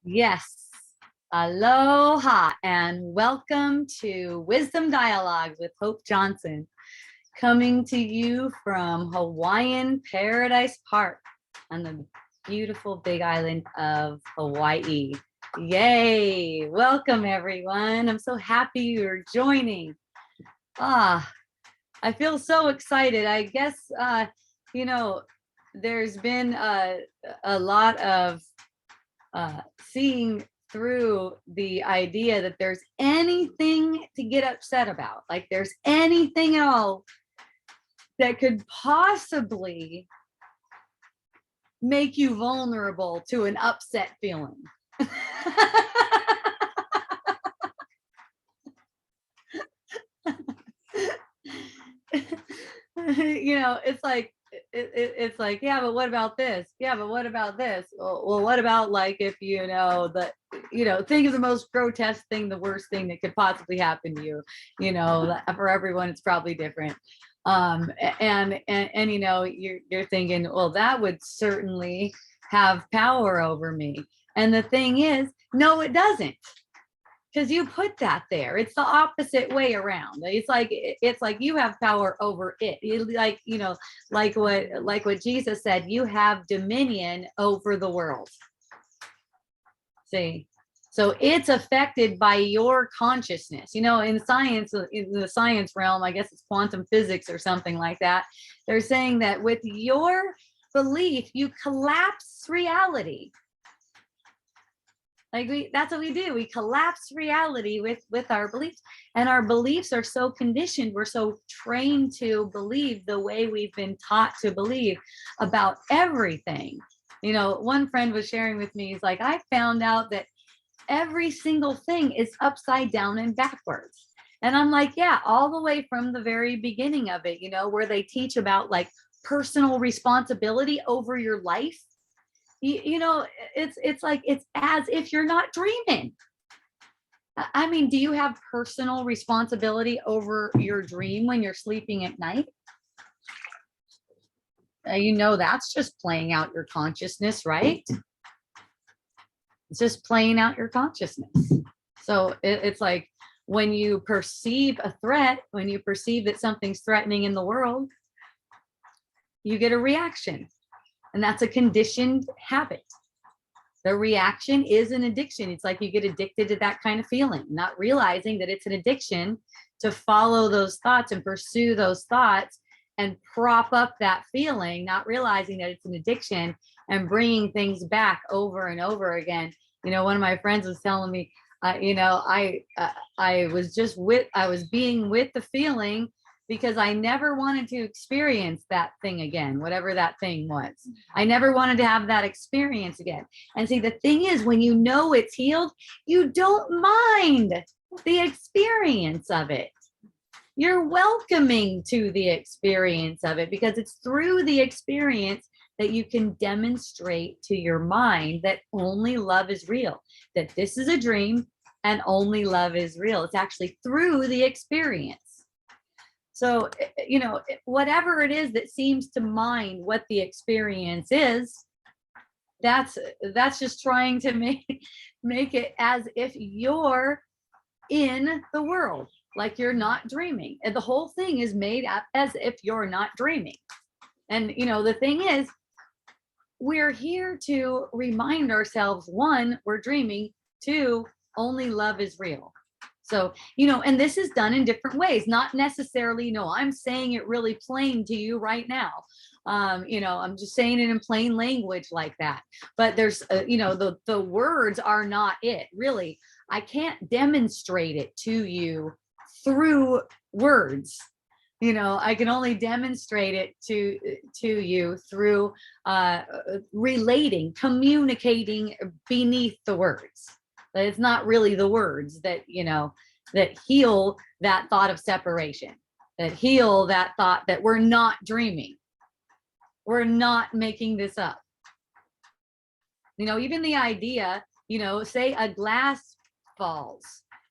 Yes. Aloha and welcome to Wisdom Dialogues with Hope Johnson, coming to you from Hawaiian Paradise Park on the beautiful big island of Hawaii. Yay! Welcome everyone. I'm so happy you're joining. I feel so excited. I guess there's been a lot of seeing through the idea that there's anything to get upset about, like there's anything at all that could possibly make you vulnerable to an upset feeling. It's like it's like, yeah, but what about this? Yeah, but what about this? Well, what about like if think of the most grotesque thing, the worst thing that could possibly happen to you. For everyone it's probably different. And you're thinking, well, that would certainly have power over me. And the thing is, no, it doesn't. Because you put that there. It's the opposite way around. It's like you have power over it. Like what Jesus said, you have dominion over the world. See, so it's affected by your consciousness. In the science realm, I guess it's quantum physics or something like that. They're saying that with your belief, you collapse reality. That's what we do. We collapse reality with our beliefs, and our beliefs are so conditioned. We're so trained to believe the way we've been taught to believe about everything. One friend was sharing with me, he's like, I found out that every single thing is upside down and backwards. And I'm like, yeah, all the way from the very beginning of it, where they teach about like personal responsibility over your life. It's like, it's as if you're not dreaming. I mean, do you have personal responsibility over your dream when you're sleeping at night? That's just playing out your consciousness, right? It's just playing out your consciousness. So it's like when you perceive a threat, when you perceive that something's threatening in the world, you get a reaction. And that's a conditioned habit. The reaction is an addiction. It's like you get addicted to that kind of feeling, not realizing that it's an addiction to follow those thoughts and pursue those thoughts and prop up that feeling, not realizing that it's an addiction and bringing things back over and over again. One of my friends was telling me, I was being with the feeling because I never wanted to experience that thing again, whatever that thing was. I never wanted to have that experience again. And see, the thing is, when you know it's healed, you don't mind the experience of it. You're welcoming to the experience of it, because it's through the experience that you can demonstrate to your mind that only love is real, that this is a dream and only love is real. It's actually through the experience. So, whatever it is that seems to mind what the experience is, that's just trying to make it as if you're in the world, like you're not dreaming. And the whole thing is made up as if you're not dreaming. And, the thing is, we're here to remind ourselves, one, we're dreaming, two, only love is real. So, and this is done in different ways, not necessarily, I'm saying it really plain to you right now. I'm just saying it in plain language like that. But there's, the words are not it, really. I can't demonstrate it to you through words. I can only demonstrate it to you through relating, communicating beneath the words. But it's not really the words that, that heal that thought of separation, that heal that thought that we're not dreaming. We're not making this up. Even the idea, say a glass falls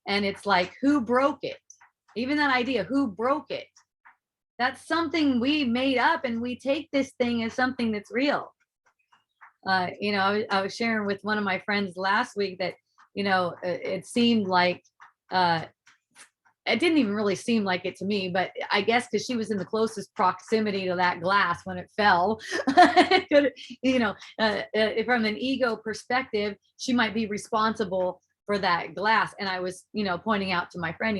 and it's like, who broke it? Even that idea, who broke it? That's something we made up, and we take this thing as something that's real. I was sharing with one of my friends last week that, it seemed like, uh, it didn't even really seem like it to me, but I guess because she was in the closest proximity to that glass when it fell, it could, from an ego perspective, she might be responsible for that glass. And I was, pointing out to my friend,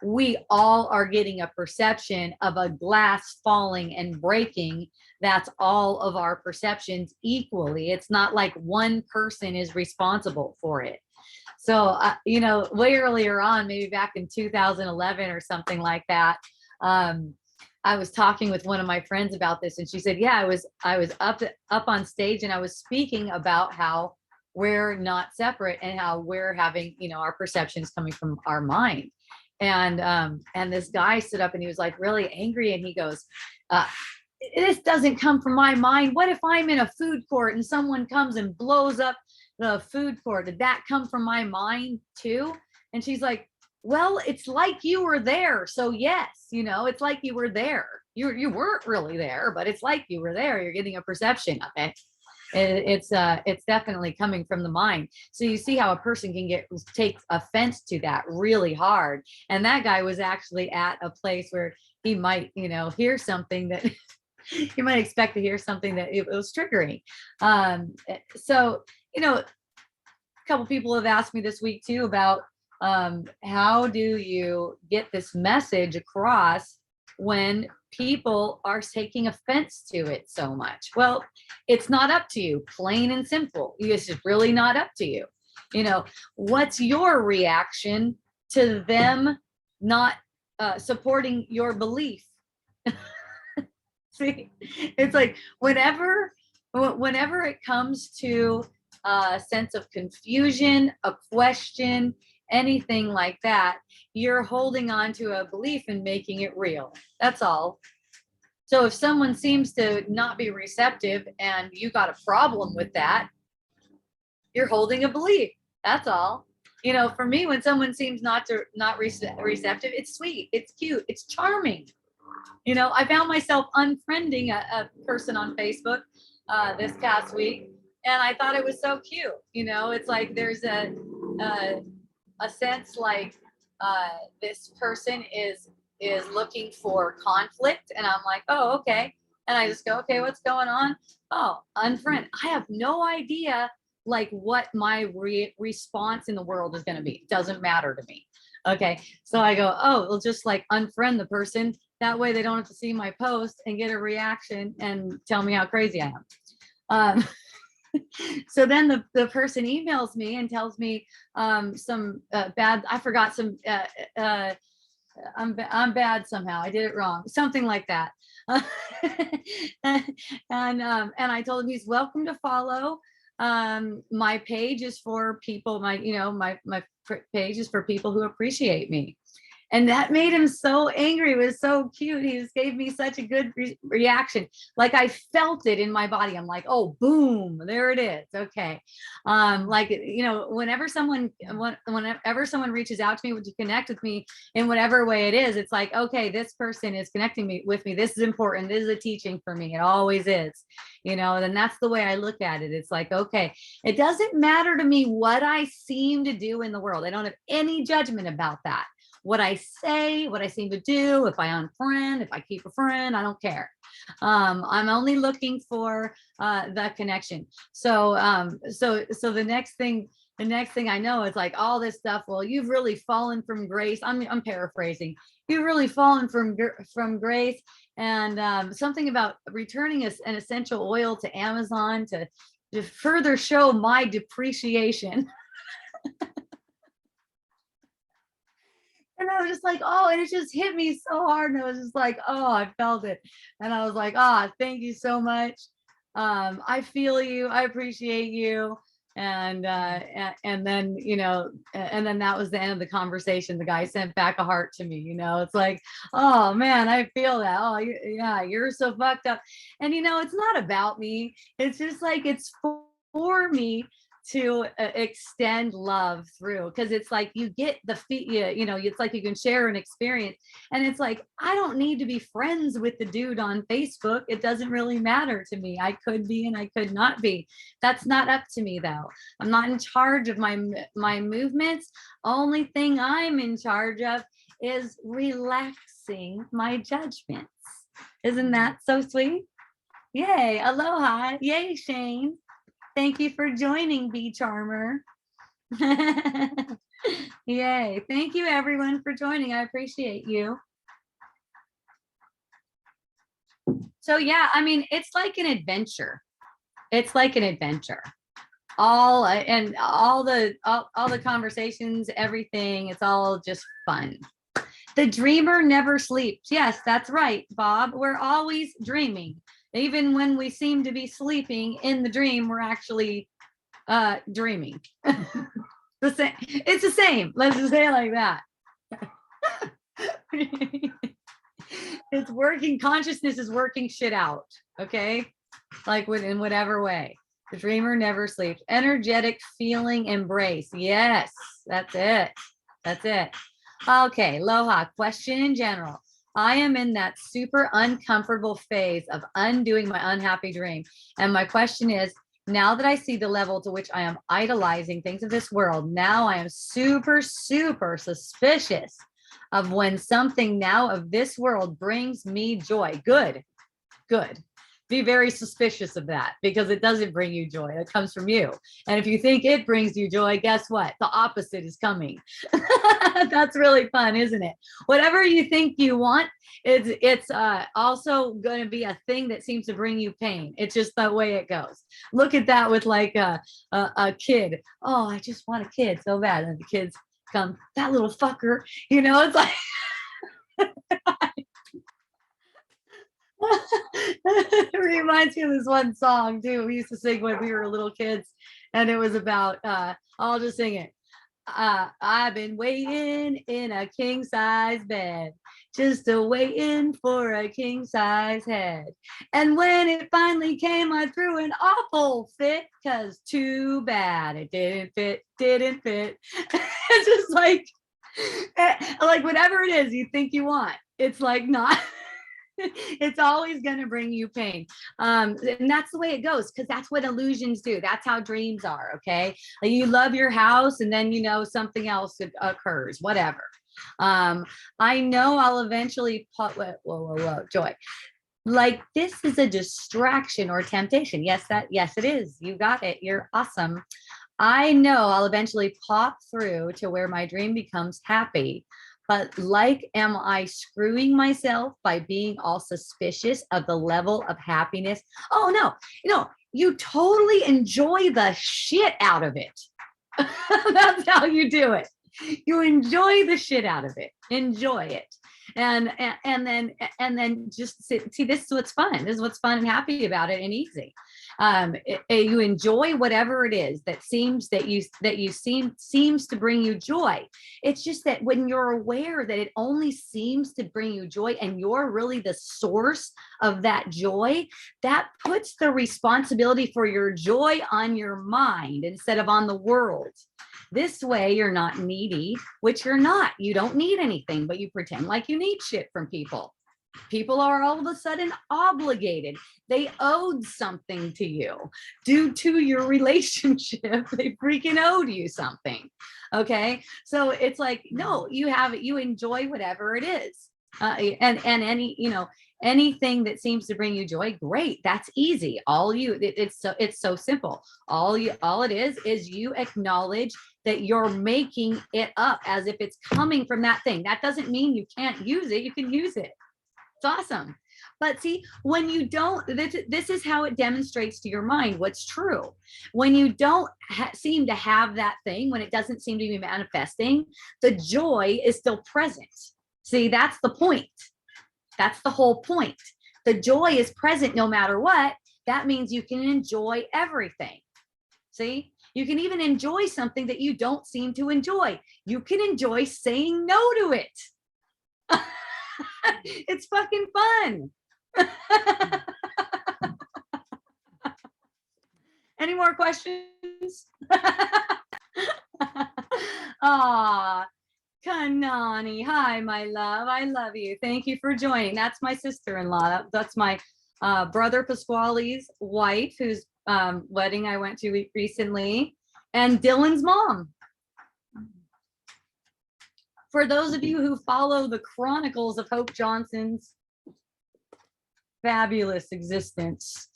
we all are getting a perception of a glass falling and breaking. That's all of our perceptions equally. It's not like one person is responsible for it. So, way earlier on, maybe back in 2011 or something like that, um, I was talking with one of my friends about this, and she said, "Yeah, I was up on stage, and I was speaking about how we're not separate and how we're having, our perceptions coming from our mind." And this guy stood up and he was like really angry, and he goes, uh, "This doesn't come from my mind. What if I'm in a food court and someone comes and blows up the food court? Did that come from my mind too?" And she's like, "Well, it's like you were there. So yes, it's like you were there. You weren't really there, but it's like you were there. You're getting a perception of it. It's definitely coming from the mind. So you see how a person can take offense to that really hard. And that guy was actually at a place where he might, hear something that you might expect to hear something that it was triggering. So, a couple people have asked me this week too about, how do you get this message across when people are taking offense to it so much? Well, it's not up to you, plain and simple. It's just really not up to you. What's your reaction to them not supporting your belief? See, it's like whenever it comes to a sense of confusion, a question, anything like that, you're holding on to a belief and making it real. That's all. So if someone seems to not be receptive and you got a problem with that, you're holding a belief. That's all. For me, when someone seems not receptive, it's sweet, it's cute, it's charming. I found myself unfriending a person on Facebook this past week, and I thought it was so cute. It's like there's a sense like this person is looking for conflict, and I'm like, oh, okay. And I just go, okay, what's going on? Oh, unfriend. I have no idea like what my response in the world is going to be. It doesn't matter to me. Okay. So I go, oh, we'll just like unfriend the person. That way they don't have to see my post and get a reaction and tell me how crazy I am. So then the person emails me and tells me some bad, I forgot some, I'm bad somehow. I did it wrong. Something like that. And I told him he's welcome to follow. My page is for people, my page is for people who appreciate me. And that made him so angry. It was so cute. He just gave me such a good reaction. Like I felt it in my body. I'm like, oh, boom, there it is. Okay. Whenever someone reaches out to me to connect with me in whatever way it is, it's like, okay, this person is connecting with me. This is important. This is a teaching for me. It always is, and that's the way I look at it. It's like, okay, it doesn't matter to me what I seem to do in the world. I don't have any judgment about that. What I say, what I seem to do, if I unfriend, if I keep a friend, I don't care. I'm only looking for the connection. So the next thing I know is like all this stuff. Well, you've really fallen from grace. I'm paraphrasing. You've really fallen from grace, and something about returning an essential oil to Amazon to further show my depreciation. And I was just like, oh, and it just hit me so hard. And I was just like, oh, I felt it. And I was like, thank you so much. I feel you. I appreciate you. And then, and then that was the end of the conversation. The guy sent back a heart to me, it's like, oh man, I feel that. Oh yeah, you're so fucked up. And it's not about me. It's just like, it's for me to extend love through, because it's like you get the it's like you can share an experience, and it's like I don't need to be friends with the dude on Facebook. It doesn't really matter to me. I could be and I could not be. That's not up to me though. I'm not in charge of my movements. Only thing I'm in charge of is relaxing my judgments. Isn't that so sweet? Yay, aloha. Yay, Shane. Thank you for joining, Bee Charmer. Yay. Thank you, everyone, for joining. I appreciate you. So, yeah, I mean, it's like an adventure. It's like an adventure. All the conversations, everything, it's all just fun. The dreamer never sleeps. Yes, that's right, Bob. We're always dreaming. Even when we seem to be sleeping in the dream, we're actually dreaming. It's the same. Let's just say it like that. It's working. Consciousness is working shit out. Okay. Like in whatever way. The dreamer never sleeps. Energetic feeling embrace. Yes, that's it. That's it. Okay. Aloha. Question in general. I am in that super uncomfortable phase of undoing my unhappy dream. And my question is, now that I see the level to which I am idolizing things of this world, now I am super, super suspicious of when something now of this world brings me joy. Good, good. Be very suspicious of that, because it doesn't bring you joy. It comes from you. And if you think it brings you joy, guess what? The opposite is coming. That's really fun, isn't it? Whatever you think you want, it's also going to be a thing that seems to bring you pain. It's just the way it goes. Look at that with like a kid. Oh, I just want a kid so bad. And the kids come, that little fucker. It's like it reminds me of this one song too. We used to sing when we were little kids, and it was about I'll just sing it. I've been waiting in a king size bed, just a waiting for a king size head. And when it finally came, I threw an awful fit, cause too bad it didn't fit. It's just like whatever it is you think you want, it's like not. It's always going to bring you pain. And that's the way it goes, because that's what illusions do. That's how dreams are. Okay. Like you love your house, and then, something else occurs, whatever. I know I'll eventually whoa, Joy. Like this is a distraction or temptation. Yes, it is. You got it. You're awesome. I know I'll eventually pop through to where my dream becomes happy. But am I screwing myself by being all suspicious of the level of happiness? Oh, no, you totally enjoy the shit out of it. That's how you do it. You enjoy the shit out of it. Enjoy it. And then just see, this is what's fun. This is what's fun and happy about it, and easy. You enjoy whatever it is that seems to bring you joy. It's just that when you're aware that it only seems to bring you joy, and you're really the source of that joy, that puts the responsibility for your joy on your mind instead of on the world. This way, you're not needy, which you're not. You don't need anything, but you pretend like you need shit from people. People are all of a sudden obligated. They owed something to you due to your relationship. They freaking owed you something. Okay. So it's like, no, you enjoy whatever it is. And anything that seems to bring you joy, great. That's easy. It's so simple. All it is you acknowledge that you're making it up as if it's coming from that thing. That doesn't mean you can't use it. You can use it. It's awesome. But see, when you don't, this is how it demonstrates to your mind what's true. When you don't seem to have that thing, when it doesn't seem to be manifesting, the joy is still present. See, that's the point. That's the whole point. The joy is present no matter what. That means you can enjoy everything. See, you can even enjoy something that you don't seem to enjoy. You can enjoy saying no to it. It's fucking fun. Any more questions? Ah, Kanani, hi, my love. I love you. Thank you for joining. That's my sister-in-law. That's my brother Pasquale's wife, whose wedding I went to recently, and Dylan's mom. For those of you who follow the chronicles of Hope Johnson's fabulous existence.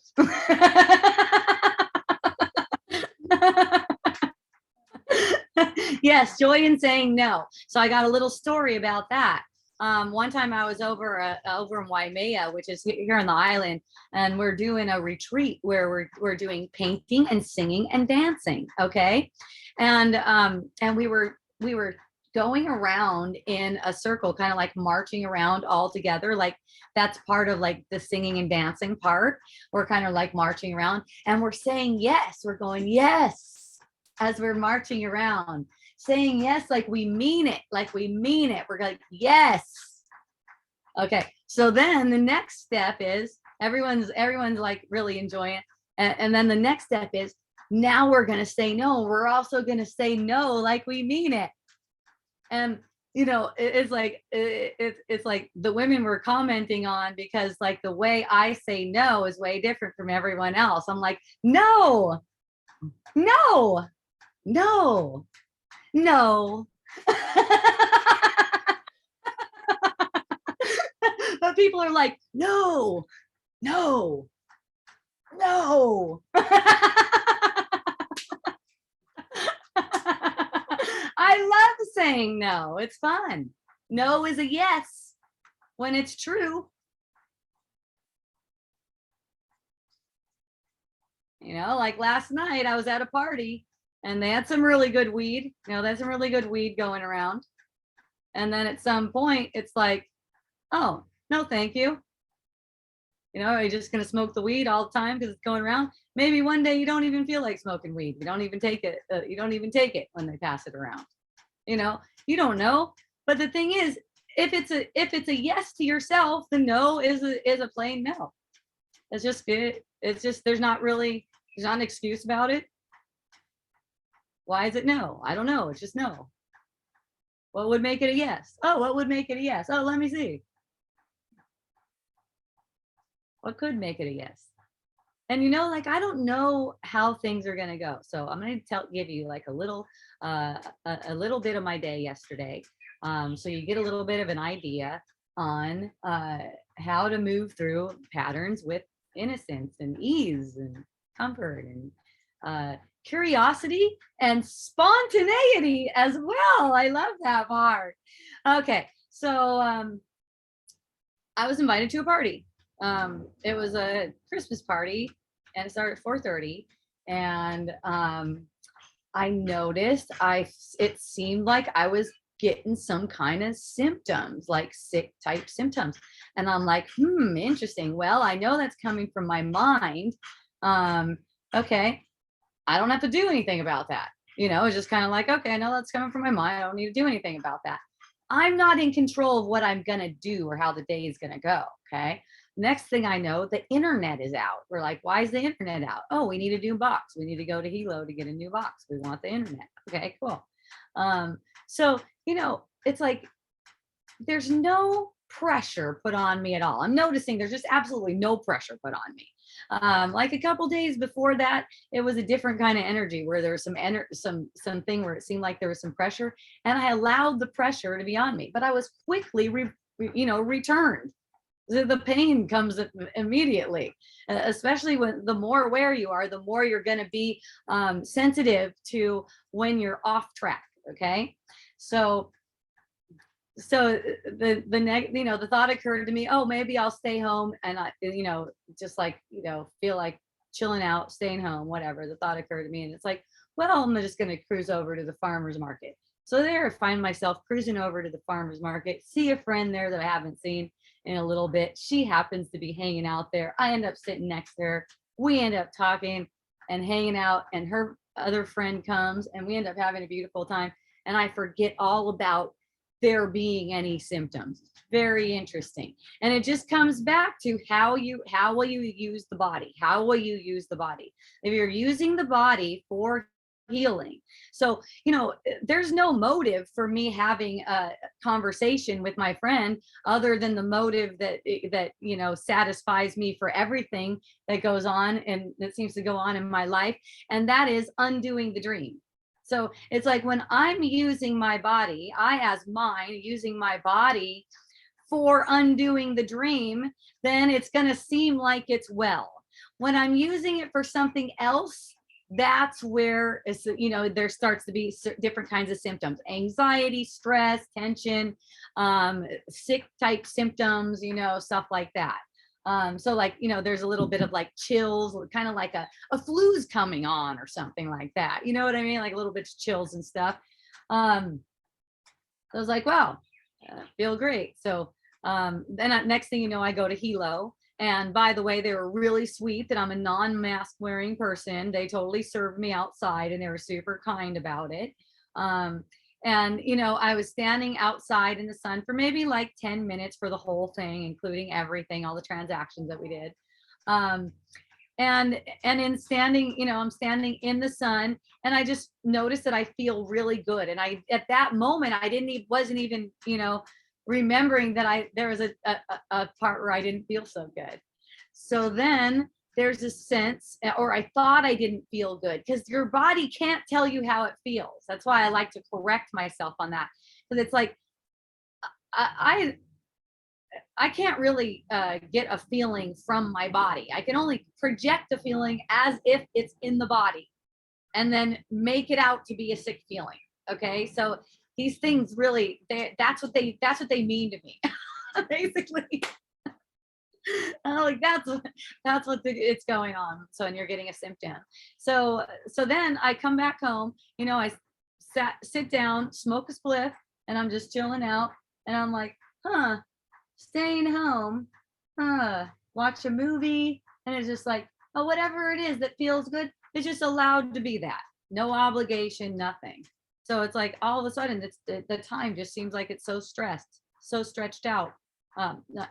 Yes, joy in saying no. So I got a little story about that. One time I was over in Waimea, which is here on the island, and we're doing a retreat where we're doing painting and singing and dancing. Okay, and we were going around in a circle, kind of like marching around all together. Like that's part of like the singing and dancing part. We're kind of like marching around and we're saying yes. We're going yes as we're marching around, saying yes like we mean it, like we mean it. We're like, yes. Okay, so then the next step is everyone's like really enjoying it. And then the next step is now we're going to say no. We're also going to say no like we mean it. And you know, it's like the women were commenting on, because like the way I say no is way different from everyone else. I'm like, no, no, no, no. But people are like, no, no, no. I love saying no. It's fun. No is a yes when it's true. You know, like last night I was at a party and they had some really good weed. You know, there's some really good weed going around. And then at some point it's like, oh, no, thank you. You know, are you just going to smoke the weed all the time because it's going around? Maybe one day you don't even feel like smoking weed. You don't even take it. You don't even take it when they pass it around. You know, you don't know. But the thing is, if it's a yes to yourself, the no is a plain no. It's just good. It's just there's not an excuse about it. Why is it no? I don't know. It's just no. What would make it a yes? Oh, what would make it a yes? Oh, let me see. What could make it a yes? And you know, like I don't know how things are going to go, so I'm going to give you like a little bit of my day yesterday, so you get a little bit of an idea on how to move through patterns with innocence and ease and comfort and curiosity and spontaneity as well. I love that part. Okay, so I was invited to a party. It was a Christmas party and it started at 4:30. And I noticed it seemed like I was getting some kind of symptoms, like sick type symptoms. And I'm like, interesting. Well, I know that's coming from my mind. Okay, I don't have to do anything about that. You know, it's just kind of like, okay, I know that's coming from my mind. I don't need to do anything about that. I'm not in control of what I'm going to do or how the day is going to go. Okay. Next thing I know, the internet is out. We're like, why is the internet out? Oh, we need a new box. We need to go to Hilo to get a new box. We want the internet. Okay, cool. So, you know, it's like there's no pressure put on me at all. I'm noticing there's just absolutely no pressure put on me. Like a couple days before that, it was a different kind of energy where there was something where it seemed like there was some pressure, and I allowed the pressure to be on me, but I was quickly returned. The pain comes immediately, especially when the more aware you are, the more you're going to be sensitive to when you're off track. Okay, so the thought occurred to me, oh, maybe I'll stay home and I just like feel like chilling out, staying home, whatever. The thought occurred to me, and it's like, well, I'm just going to cruise over to the farmer's market. So there I find myself cruising over to the farmer's market, see a friend there that I haven't seen in a little bit. She happens to be hanging out there. I end up sitting next to her. We end up talking and hanging out, and her other friend comes and we end up having a beautiful time. And I forget all about there being any symptoms. Very interesting. And it just comes back to how will you use the body? How will you use the body? If you're using the body for healing. So, there's no motive for me having a conversation with my friend other than the motive that satisfies me for everything that goes on and that seems to go on in my life, and that is undoing the dream. So it's like when I'm using my body, I as mine using my body for undoing the dream, then it's going to seem like it's well. When I'm using it for something else, that's where there starts to be different kinds of symptoms: anxiety, stress, tension, sick type symptoms, stuff like that. So like, there's a little bit of like chills, kind of like a flu's coming on or something like that. You know what I mean? Like a little bit of chills and stuff. I was like, wow, feel great. So then next thing you know, I go to Hilo. And by the way, they were really sweet that I'm a non-mask wearing person. They totally served me outside and they were super kind about it. And, I was standing outside in the sun for maybe like 10 minutes for the whole thing, including everything, all the transactions that we did. And in standing, I'm standing in the sun and I just noticed that I feel really good. And at that moment, wasn't even, remembering that there was a part where I didn't feel so good. So then there's a sense, or I thought I didn't feel good, because your body can't tell you how it feels. That's why I like to correct myself on that. Because it's like, I can't really get a feeling from my body. I can only project a feeling as if it's in the body and then make it out to be a sick feeling. Okay. So these things really, that's what they mean to me. Basically. Like that's what it's going on. So, and you're getting a symptom. So then I come back home, I sit down, smoke a spliff, and I'm just chilling out. And I'm like, staying home, watch a movie. And it's just like, oh, whatever it is that feels good, it's just allowed to be that. No obligation, nothing. So it's like all of a sudden the time just seems like it's so stressed, so stretched out.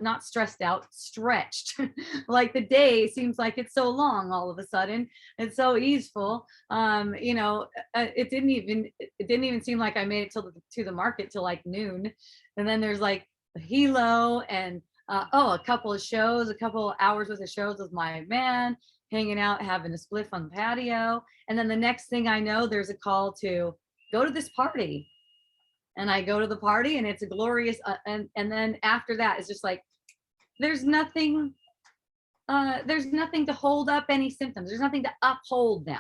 Not stressed out, stretched. Like the day seems like it's so long all of a sudden. It's so easeful. It didn't even seem like I made it to the market till like noon. And then there's like Hilo and a couple of shows, a couple of hours worth of shows with my man, hanging out, having a spliff on the patio. And then the next thing I know, there's a call to go to this party. And I go to the party and it's a glorious, and then after that, it's just like, there's nothing to hold up any symptoms. There's nothing to uphold them.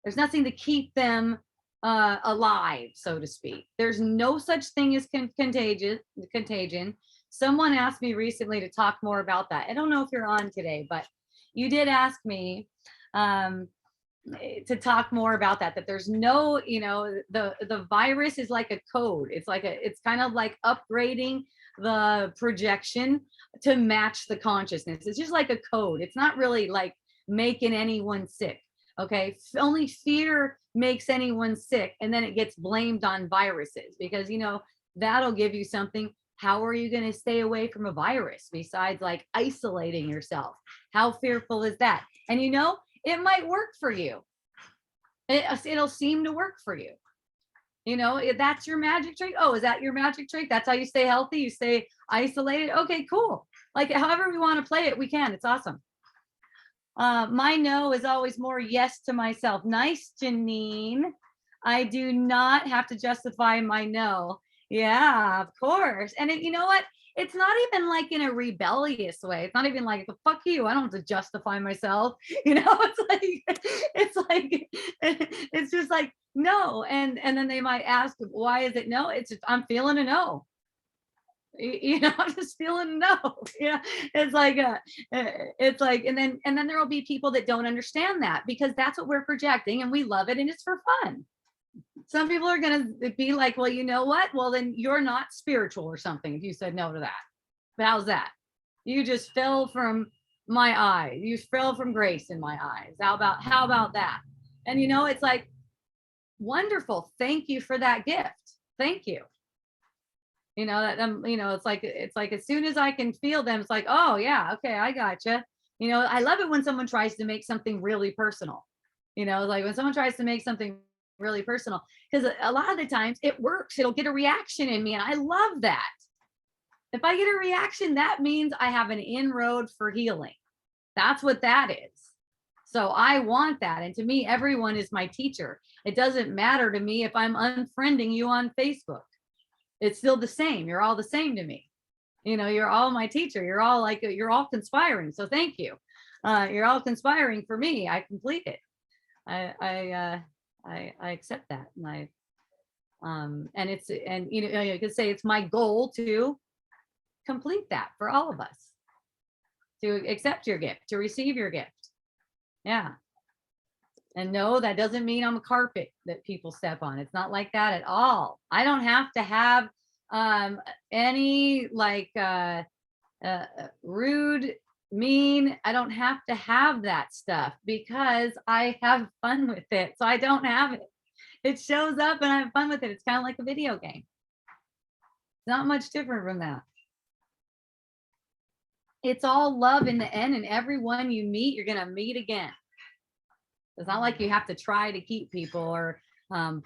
There's nothing to keep them alive, so to speak. There's no such thing as contagion. Someone asked me recently to talk more about that. I don't know if you're on today, but you did ask me to talk more about that there's no, the virus is like a code. It's kind of like upgrading the projection to match the consciousness. It's just like a code. It's not really like making anyone sick. Okay. Only fear makes anyone sick, and then it gets blamed on viruses, because that'll give you something. How are you going to stay away from a virus besides like isolating yourself? How fearful is that? And it might work for you. It'll seem to work for you. If that's your magic trick. Oh, is that your magic trick? That's how you stay healthy? You stay isolated? Okay, cool. Like however we want to play it, we can. It's awesome. My no is always more yes to myself. Nice, Janine. I do not have to justify my no. Yeah, of course. And you know what? It's not even like in a rebellious way. It's not even like, fuck you, I don't have to justify myself. It's just like, no. And then they might ask, why is it no? It's just, I'm feeling a no. I'm just feeling a no. Yeah. It's like, and then there will be people that don't understand that, because that's what we're projecting and we love it and it's for fun. Some people are going to be like, well, you know what? Well, then you're not spiritual or something if you said no to that. But how's that? You just fell from my eyes. You fell from grace in my eyes. How about that? And it's like, wonderful. Thank you for that gift. Thank you. it's like as soon as I can feel them, it's like, oh yeah, okay, I gotcha. I love it when someone tries to make something really personal. Like when someone tries to make something really personal, because a lot of the times it works. It'll get a reaction in me, and I love that. If I get a reaction, that means I have an inroad for healing. That's what that is. So I want that. And to me, everyone is my teacher. It doesn't matter to me if I'm unfriending you on Facebook. It's still the same. You're all the same to me. You're all my teacher. You're all conspiring. So thank you. You're all conspiring for me. I complete it. I accept that. And you could say it's my goal to complete that for all of us, to accept your gift, to receive your gift. Yeah. And no, that doesn't mean I'm a carpet that people step on. It's not like that at all. I don't have to have any rude, mean. I don't have to have that stuff because I have fun with it. So I don't have it. It shows up and I have fun with it. It's kind of like a video game. It's not much different from that. It's all love in the end, and everyone you meet, you're going to meet again. It's not like you have to try to keep people or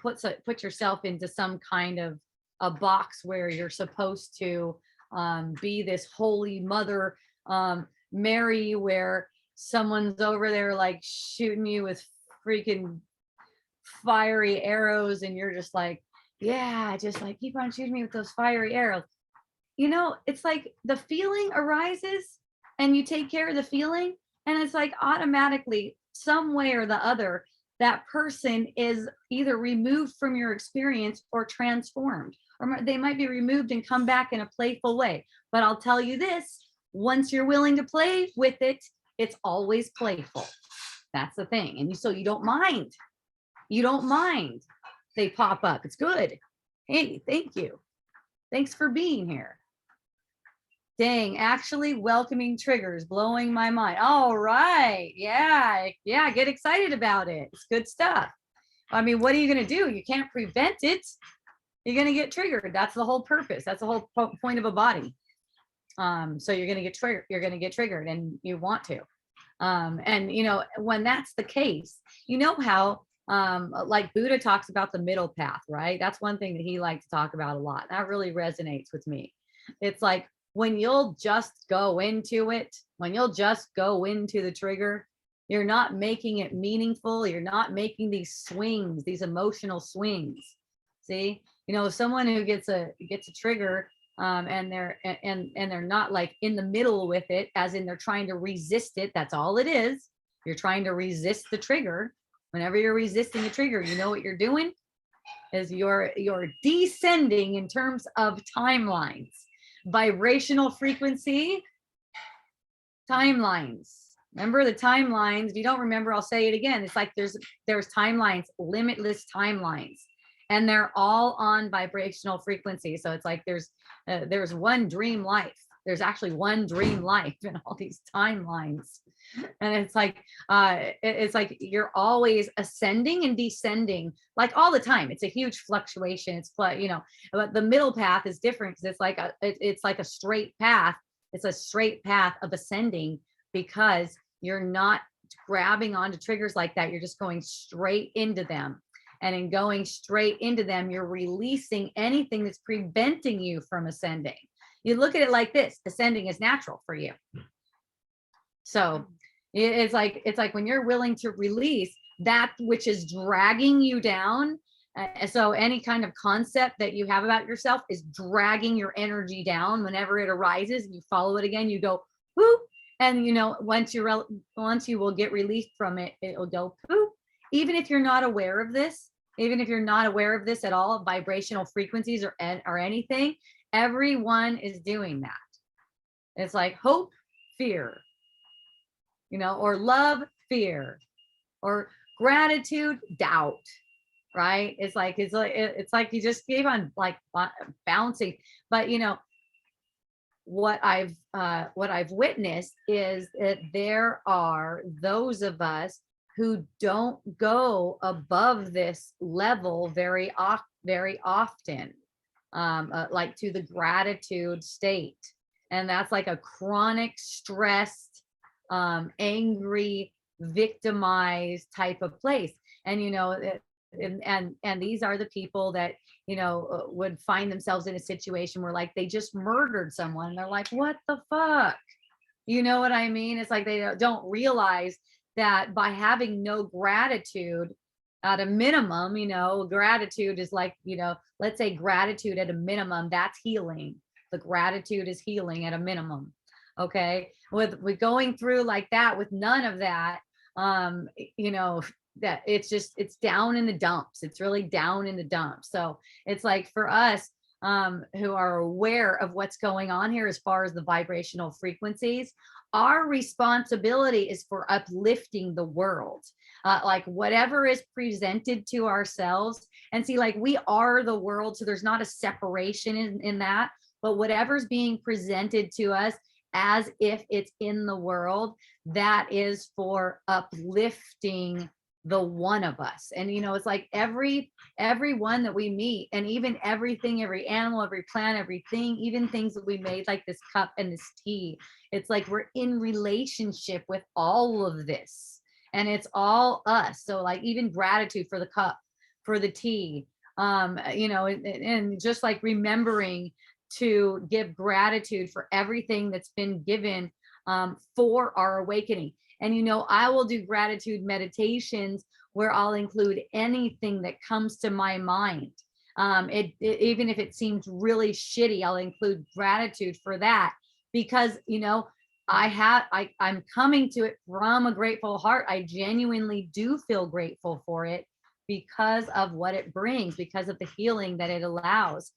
put yourself into some kind of a box where you're supposed to be this holy mother Mary, where someone's over there like shooting you with freaking fiery arrows, and you're just like, yeah, just like keep on shooting me with those fiery arrows. It's like the feeling arises and you take care of the feeling, and it's like automatically some way or the other that person is either removed from your experience or transformed, or they might be removed and come back in a playful way. But I'll tell you this, once you're willing to play with it, it's always playful. That's the thing. And so you don't mind they pop up. It's good. Hey, thank you. Thanks for being here. Dang, actually welcoming triggers, blowing my mind. All right. Yeah. Get excited about it. It's good stuff. I mean, what are you going to do? You can't prevent it. You're going to get triggered. That's the whole purpose. That's the whole point of a body. So you're going to get triggered. You're going to get triggered, and you want to. And when that's the case, how like Buddha talks about the middle path, right? That's one thing that he likes to talk about a lot. That really resonates with me. It's like when you'll just go into it, when you'll just go into the trigger, you're not making it meaningful. You're not making these swings, these emotional swings. See, someone who gets a trigger, and they're not like in the middle with it, as in they're trying to resist it. That's all it is. You're trying to resist the trigger. Whenever you're resisting a trigger, what you're doing is you're descending in terms of timelines, vibrational frequency, timelines. Remember the timelines. If you don't remember, I'll say it again. It's like there's timelines, limitless timelines, and they're all on vibrational frequency. So it's like there's one dream life. There's actually one dream life in all these timelines. And it's like you're always ascending and descending, like all the time. It's a huge fluctuation. But the middle path is different, because it's like a straight path. It's a straight path of ascending, because you're not grabbing onto triggers like that. You're just going straight into them. And in going straight into them, you're releasing anything that's preventing you from ascending. You look at it like this: ascending is natural for you. So it's like when you're willing to release that which is dragging you down. So any kind of concept that you have about yourself is dragging your energy down. Whenever it arises and you follow it again, you go whoop. And once you will get released from it, it will go poof. Even if you're not aware of this, at all, vibrational frequencies or anything, everyone is doing that. It's like hope, fear, or love, fear, or gratitude, doubt, right? It's like you just gave on like bouncing. But what I've witnessed is that there are those of us who don't go above this level very often. like to the gratitude state. And that's like a chronic stressed, angry, victimized type of place. And, and these are the people that, would find themselves in a situation where like they just murdered someone and they're like, what the fuck? You know what I mean? It's like they don't realize that by having no gratitude at a minimum, gratitude is like, let's say gratitude at a minimum, that's healing. The gratitude is healing at a minimum. Okay. With going through like that, with none of that, that it's down in the dumps. It's really down in the dumps. So it's like for us, who are aware of what's going on here as far as the vibrational frequencies, our responsibility is for uplifting the world. Like whatever is presented to ourselves, and see, like we are the world, so there's not a separation in that, but whatever's being presented to us as if it's in the world, that is for uplifting the one of us. And it's like everyone that we meet, and even everything, every animal, every plant, everything, even things that we made, like this cup and this tea, it's like we're in relationship with all of this, and it's all us. So like even gratitude for the cup, for the tea, and just like remembering to give gratitude for everything that's been given, for our awakening. And I will do gratitude meditations where I'll include anything that comes to my mind. Even if it seems really shitty, I'll include gratitude for that, because I'm coming to it from a grateful heart. I genuinely do feel grateful for it because of what it brings, because of the healing that it allows.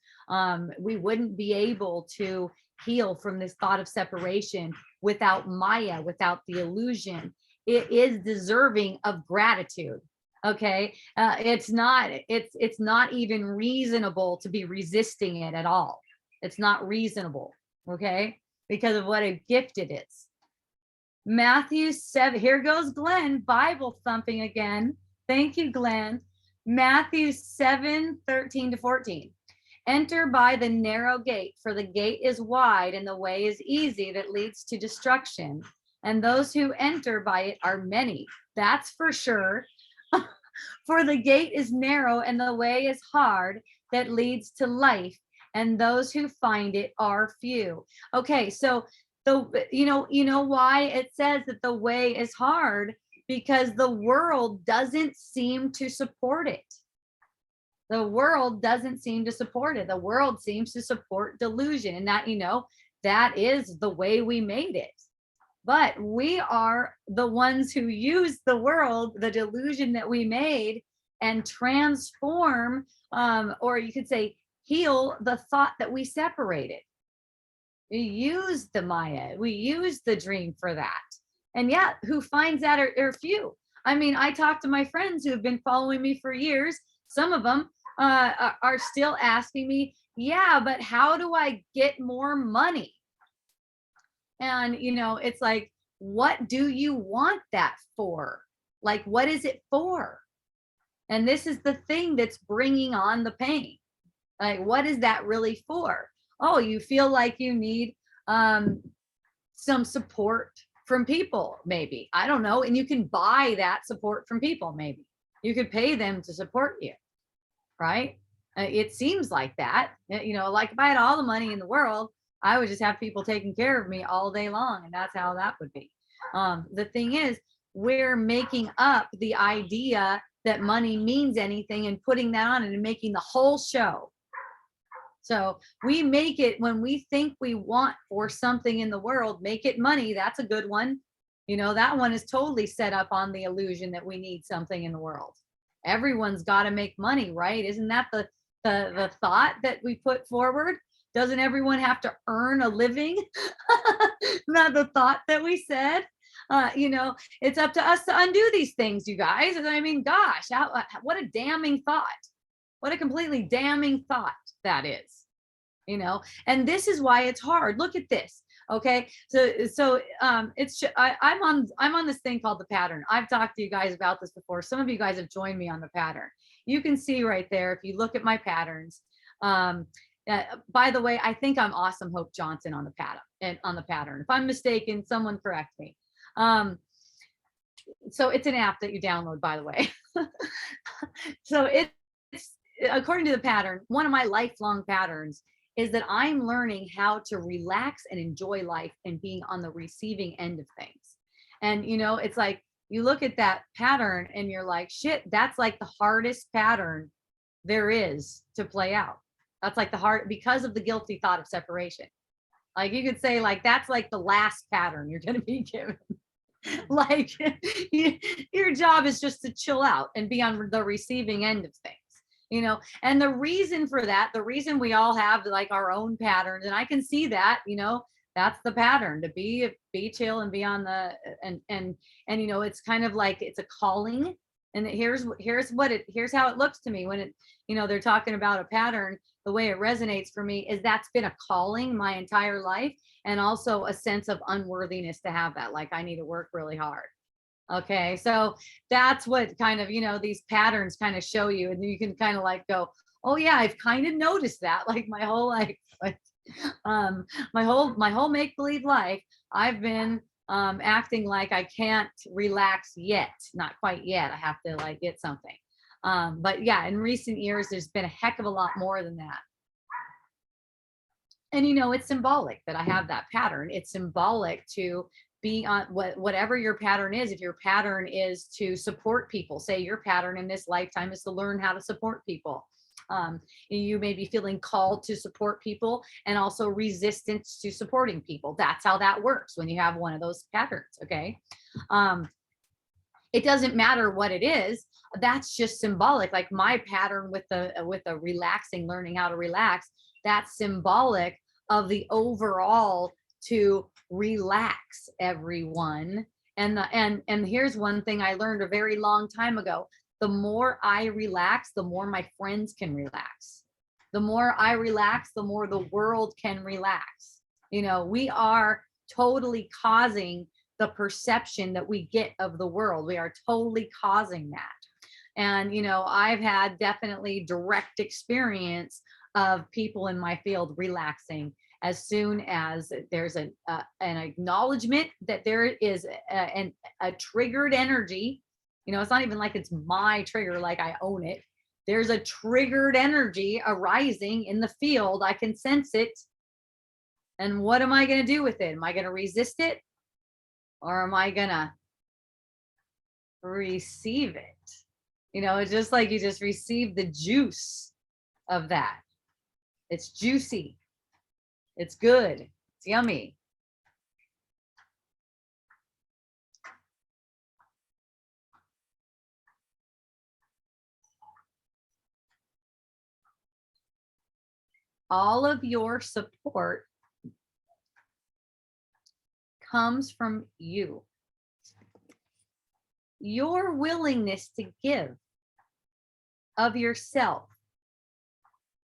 We wouldn't be able to heal from this thought of separation without Maya, without the illusion. It is deserving of gratitude. Okay. It's not even reasonable to be resisting it at all. It's not reasonable. Okay. Because of what a gift it is. Matthew 7, here goes Glenn, Bible thumping again. Thank you, Glenn. Matthew 7:13-14. Enter by the narrow gate, for the gate is wide and the way is easy that leads to destruction. And those who enter by it are many. That's for sure. For the gate is narrow and the way is hard that leads to life, and those who find it are few. Okay, so you know why it says that the way is hard? Because the world doesn't seem to support it. The world doesn't seem to support it. The world seems to support delusion, and that is the way we made it. But we are the ones who use the world, the delusion that we made, and transform, or you could say heal the thought that we separated. We use the Maya, we use the dream for that. And yeah, who finds that are few. I mean, I talk to my friends who have been following me for years. Some of them are still asking me, yeah, but how do I get more money? And, it's like, what do you want that for? Like, what is it for? And this is the thing that's bringing on the pain. Like, what is that really for? Oh, you feel like you need some support from people, maybe. I don't know. And you can buy that support from people, maybe. You could pay them to support you, right? It seems like that. Like if I had all the money in the world, I would just have people taking care of me all day long, and that's how that would be. The thing is, we're making up the idea that money means anything and putting that on it and making the whole show. So we make it, when we think we want for something in the world, make it money. That's a good one. That one is totally set up on the illusion that we need something in the world. Everyone's got to make money, right? Isn't that the thought that we put forward? Doesn't everyone have to earn a living? Not the thought that we said. It's up to us to undo these things, you guys. I mean, gosh, what a damning thought. What a completely damning thought that is, and this is why it's hard. Look at this. Okay. So I'm on this thing called the pattern. I've talked to you guys about this before. Some of you guys have joined me on the pattern. You can see right there, if you look at my patterns, By the way, I think I'm Awesome Hope Johnson on the pattern. And on the pattern, if I'm mistaken, someone correct me. So it's an app that you download, by the way. So it's, according to the pattern, one of my lifelong patterns is that I'm learning how to relax and enjoy life and being on the receiving end of things. And it's like you look at that pattern and you're like, shit, that's like the hardest pattern there is to play out. That's like the hard, because of the guilty thought of separation. Like you could say, like, that's like the last pattern you're going to be given. Like your job is just to chill out and be on the receiving end of things. And the reason for that, the reason we all have like our own patterns, and I can see that, that's the pattern, to be chill and be on the, and it's kind of like it's a calling. And here's how it looks to me when they're talking about a pattern. The way it resonates for me is that's been a calling my entire life, and also a sense of unworthiness to have that. Like I need to work really hard. Okay, so that's what kind of these patterns kind of show you, and you can kind of like go, oh yeah, I've kind of noticed that like my whole life. My whole make-believe life, I've been acting like I can't relax yet. Not quite yet. I have to like get something. But yeah, in recent years, there's been a heck of a lot more than that. And it's symbolic that I have that pattern. It's symbolic to be on whatever your pattern is. If your pattern is to support people, say your pattern in this lifetime is to learn how to support people. You may be feeling called to support people and also resistance to supporting people. That's how that works when you have one of those patterns. Okay. It doesn't matter what it is. That's just symbolic. Like my pattern with the relaxing, learning how to relax, that's symbolic of the overall to relax everyone. And here's one thing I learned a very long time ago. The more I relax, the more my friends can relax. The more I relax, the more the world can relax. We are totally causing the perception that we get of the world. We are totally causing that. And, I've had definitely direct experience of people in my field relaxing as soon as there's an acknowledgement that there is a triggered energy. It's not even like it's my trigger, like I own it. There's a triggered energy arising in the field. I can sense it. And what am I going to do with it? Am I going to resist it? Or am I going to receive it? It's just like you just receive the juice of that. It's juicy. It's good. It's yummy. All of your support comes from you. Your willingness to give of yourself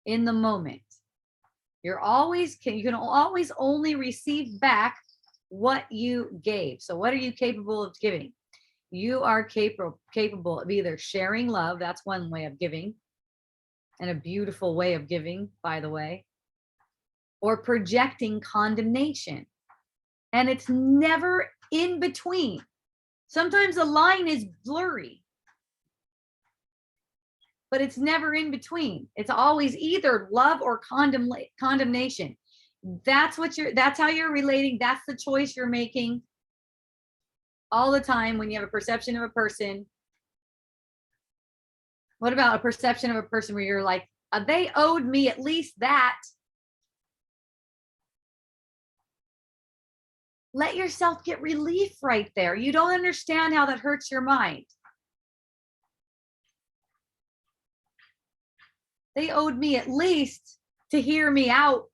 in the moment. You can always only receive back what you gave. So what are you capable of giving? You are capable of either sharing love. That's one way of giving, and a beautiful way of giving, by the way, or projecting condemnation. And it's never in between. Sometimes the line is blurry, but it's never in between. It's always either love or condemnation. That's how you're relating. That's the choice you're making all the time when you have a perception of a person. What about a perception of a person where you're like, they owed me at least that? Let yourself get relief right there. You don't understand how that hurts your mind. They owed me at least to hear me out.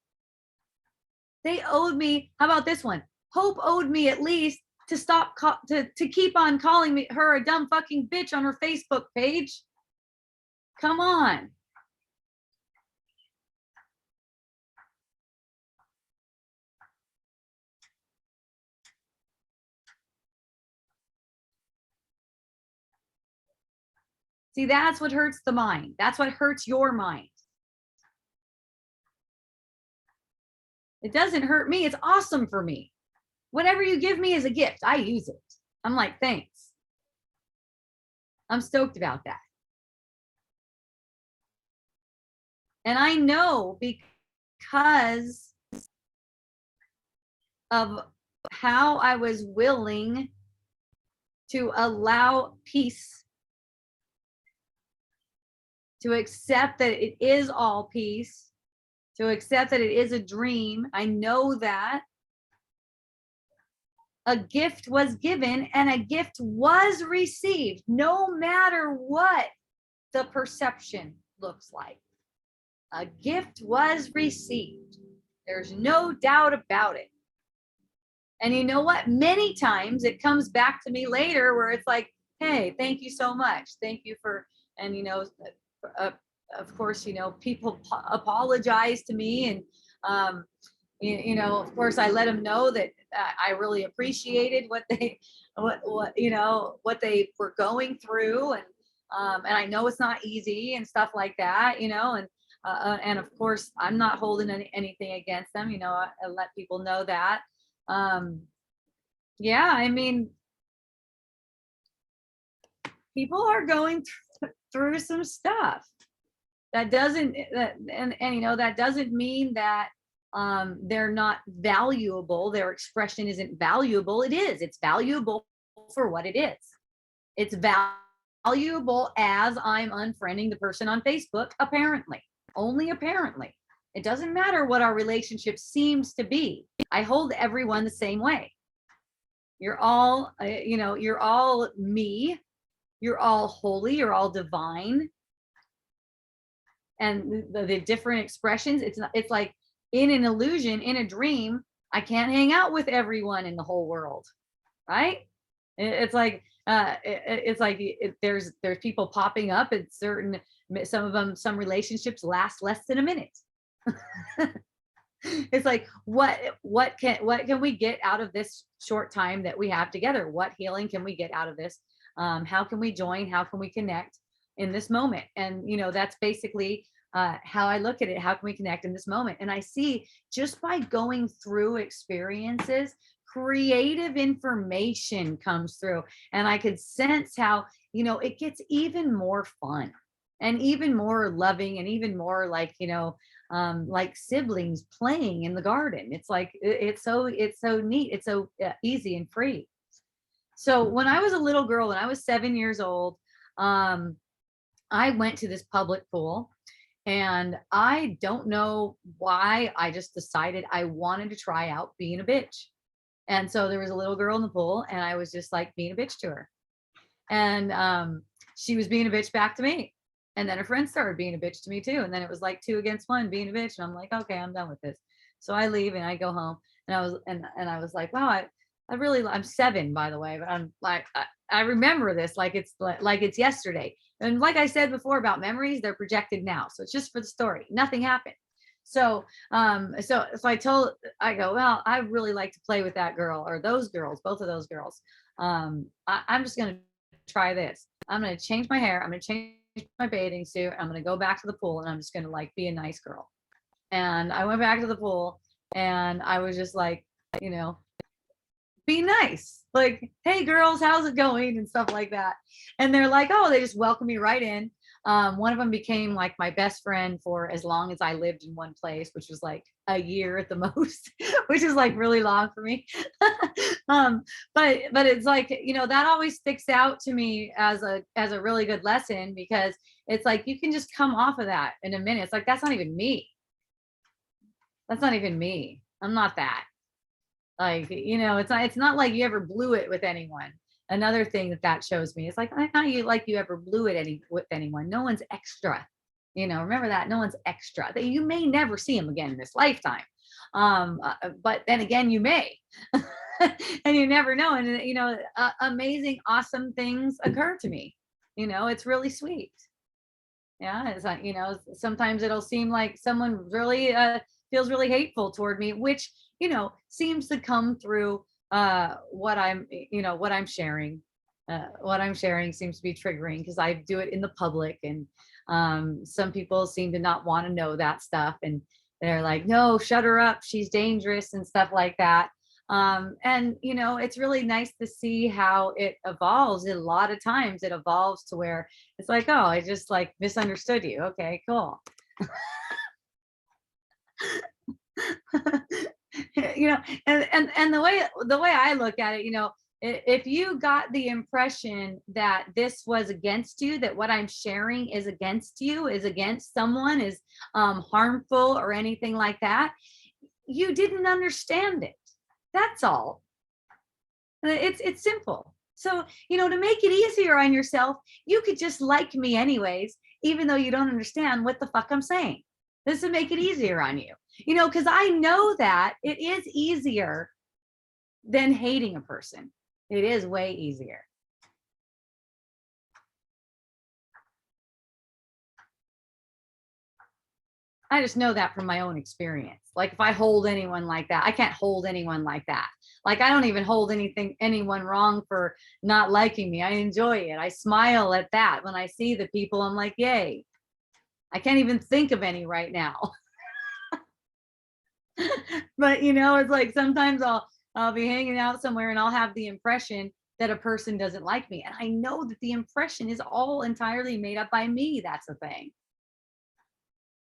They owed me, how about this one? Hope owed me at least to stop, to keep on calling her a dumb fucking bitch on her Facebook page. Come on. See, that's what hurts the mind. That's what hurts your mind. It doesn't hurt me. It's awesome for me. Whatever you give me is a gift. I use it. I'm like, thanks. I'm stoked about that. And I know because of how I was willing to allow peace, to accept that it is all peace, to accept that it is a dream. I know that a gift was given and a gift was received, no matter what the perception looks like. A gift was received. There's no doubt about it. And you know what? Many times it comes back to me later where it's like, hey, thank you so much. Thank you for, and uh, of course, people apologize to me, and of course I let them know that I really appreciated what they what they were going through, and I know it's not easy and stuff like that, and of course I'm not holding anything against them. I let people know that. Yeah, I mean, people are going through some stuff. That doesn't that doesn't mean that they're not valuable. Their expression isn't valuable. It is. It's valuable for what it is. It's valuable as I'm unfriending the person on Facebook, apparently. Only apparently. It doesn't matter what our relationship seems to be. I hold everyone the same way. You're all, you're all me. You're all holy. You're all divine. And the different expressions, it's like in an illusion, in a dream, I can't hang out with everyone in the whole world, right? It's like there's people popping up at some of them, some relationships last less than a minute. It's like, what can we get out of this short time that we have together? What healing can we get out of this? How can we join? How can we connect in this moment? And that's basically how I look at it. How can we connect in this moment? And I see, just by going through experiences, creative information comes through, and I could sense how it gets even more fun and even more loving and even more like siblings playing in the garden. It's like it's so neat. It's so easy and free. So when I was a little girl, when I was 7 years old, I went to this public pool, and I don't know why, I just decided I wanted to try out being a bitch. And so there was a little girl in the pool, and I was just like being a bitch to her. And she was being a bitch back to me. And then her friends started being a bitch to me too. And then it was like 2 against 1 being a bitch. And I'm like, okay, I'm done with this. So I leave and I go home. And I was like, wow, I'm 7, by the way, but I'm like, I remember this like it's yesterday. And like I said before about memories, they're projected now. So it's just for the story. Nothing happened. So I go, well, I really like to play with that girl, or those girls, both of those girls. I'm just going to try this. I'm going to change my hair. I'm going to change my bathing suit. I'm going to go back to the pool, and I'm just going to like be a nice girl. And I went back to the pool, and I was just like, be nice, like, hey girls, how's it going, and stuff like that. And they're like, oh, they just welcome me right in. One of them became like my best friend for as long as I lived in one place, which was like a year at the most, which is like really long for me. But it's like, that always sticks out to me as a really good lesson, because it's like you can just come off of that in a minute. It's like, that's not even me. That's not even me. I'm not that. Like, it's not like you ever blew it with anyone. Another thing that shows me is like, not you ever blew it with anyone. No one's extra. Remember that. No one's extra. That you may never see them again in this lifetime. But then again, you may. And you never know. And amazing, awesome things occur to me. It's really sweet. Yeah, it's like, sometimes it'll seem like someone really feels really hateful toward me, which seems to come through what I'm sharing. What I'm sharing seems to be triggering, because I do it in the public, and some people seem to not want to know that stuff. And They're like, no, shut her up, she's dangerous and stuff like that. And it's really nice to see how it evolves. A lot of times it evolves to where it's like, oh, I just like misunderstood you. Okay, cool. And the way I look at it, if you got the impression that this was against you, that what I'm sharing is against you, is against someone, is harmful or anything like that, you didn't understand it. That's all. It's simple. So, to make it easier on yourself, you could just like me anyways, even though you don't understand what the fuck I'm saying. This would make it easier on you, because I know that it is easier than hating a person. It is way easier. I just know that from my own experience. Like if I hold anyone like that, I can't hold anyone like that. Like I don't even hold anyone wrong for not liking me. I enjoy it. I smile at that. When I see the people, I'm like, yay. I can't even think of any right now. But it's like sometimes I'll be hanging out somewhere and I'll have the impression that a person doesn't like me. And I know that the impression is all entirely made up by me. That's the thing.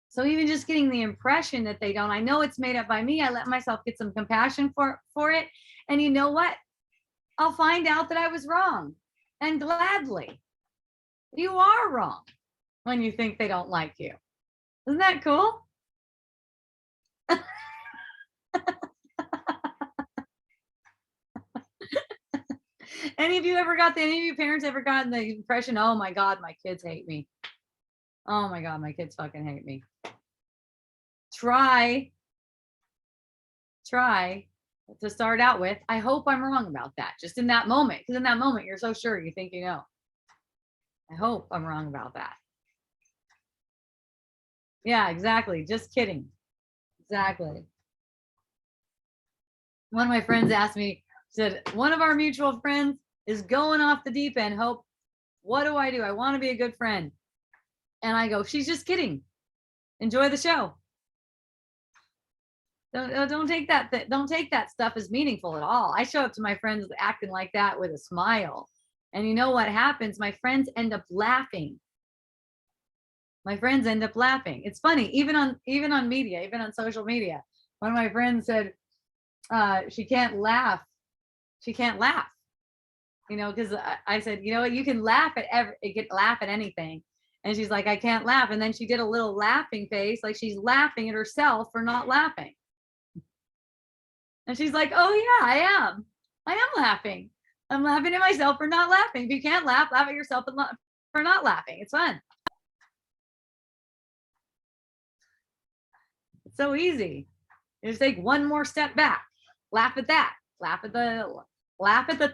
So even just getting the impression that they don't, I know it's made up by me. I let myself get some compassion for it. And you know what? I'll find out that I was wrong. And gladly. You are wrong when you think they don't like you. Isn't that cool? Any of your parents ever gotten the impression, oh my God, my kids hate me? Oh my God, my kids fucking hate me. Try to start out with, I hope I'm wrong about that. Just in that moment, because in that moment, you're so sure you think you know. I hope I'm wrong about that. Yeah, exactly. Just kidding. Exactly. One of my friends asked me, said, one of our mutual friends is going off the deep end. Hope, what do? I want to be a good friend. And I go, she's just kidding. Enjoy the show. Don't take that stuff as meaningful at all. I show up to my friends acting like that with a smile. And you know what happens? My friends end up laughing. It's funny, even on media, even on social media. One of my friends said, she can't laugh. Because I said, you can laugh at anything. And she's like, I can't laugh. And then she did a little laughing face, like she's laughing at herself for not laughing. And she's like, oh yeah, I am laughing. I'm laughing at myself for not laughing. If you can't laugh at yourself for not laughing. It's fun. It's so easy. You just take one more step back. Laugh at that. Laugh at the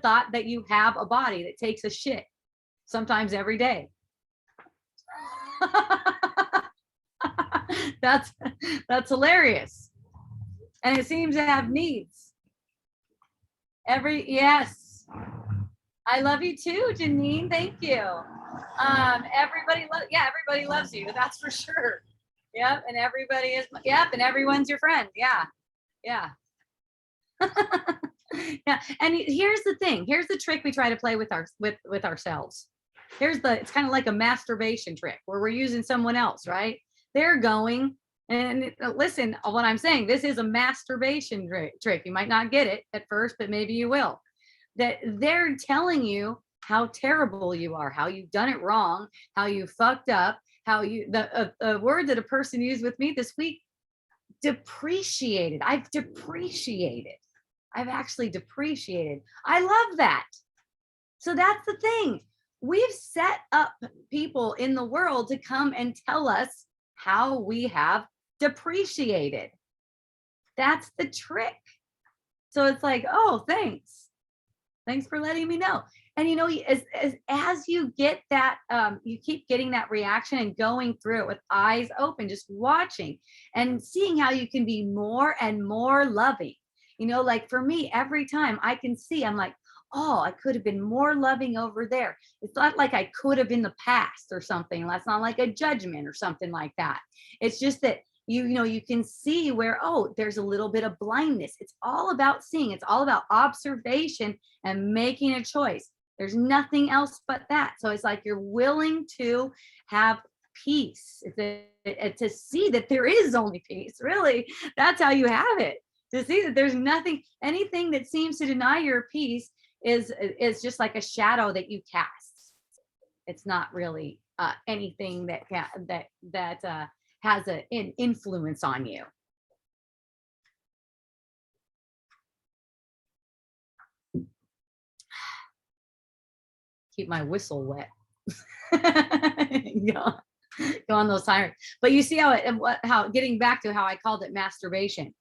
thought that you have a body that takes a shit sometimes every day. That's hilarious. And it seems to have needs. Yes. I love you too, Janine. Thank you. Everybody loves you. That's for sure. Yep. And and everyone's your friend. Yeah. Yeah. Yeah. And here's the thing. Here's the trick we try to play with ourselves. It's kind of like a masturbation trick where we're using someone else, right? They're going, and listen, what I'm saying, this is a masturbation trick. You might not get it at first, but maybe you will. That they're telling you how terrible you are, how you've done it wrong, how you fucked up, how the word that a person used with me this week, depreciated. I've actually depreciated. I love that. So that's the thing. We've set up people in the world to come and tell us how we have depreciated. That's the trick. So it's like, oh, thanks for letting me know. And as you get that, you keep getting that reaction and going through it with eyes open, just watching and seeing how you can be more and more loving. Like for me, every time I can see, I'm like, oh, I could have been more loving over there. It's not like I could have in the past or something. That's not like a judgment or something like that. It's just that, you can see where, oh, there's a little bit of blindness. It's all about seeing. It's all about observation and making a choice. There's nothing else but that. So it's like you're willing to have peace. To see that there is only peace. Really, that's how you have it. To see that there's nothing, anything that seems to deny your peace is just like a shadow that you cast. It's not really anything that has an influence on you. Keep my whistle wet. go, go on those sirens. But you see how getting back to how I called it masturbation,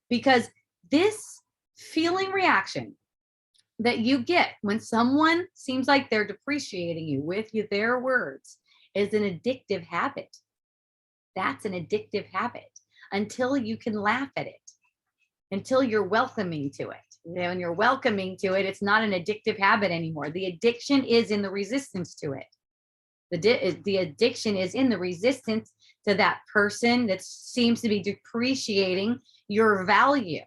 because this feeling reaction that you get when someone seems like they're depreciating you with their words is an addictive habit. That's an addictive habit until you can laugh at it, until you're welcoming to it. When you're welcoming to it, it's not an addictive habit anymore. The addiction is in the resistance to it. The addiction is in the resistance to that person that seems to be depreciating your value.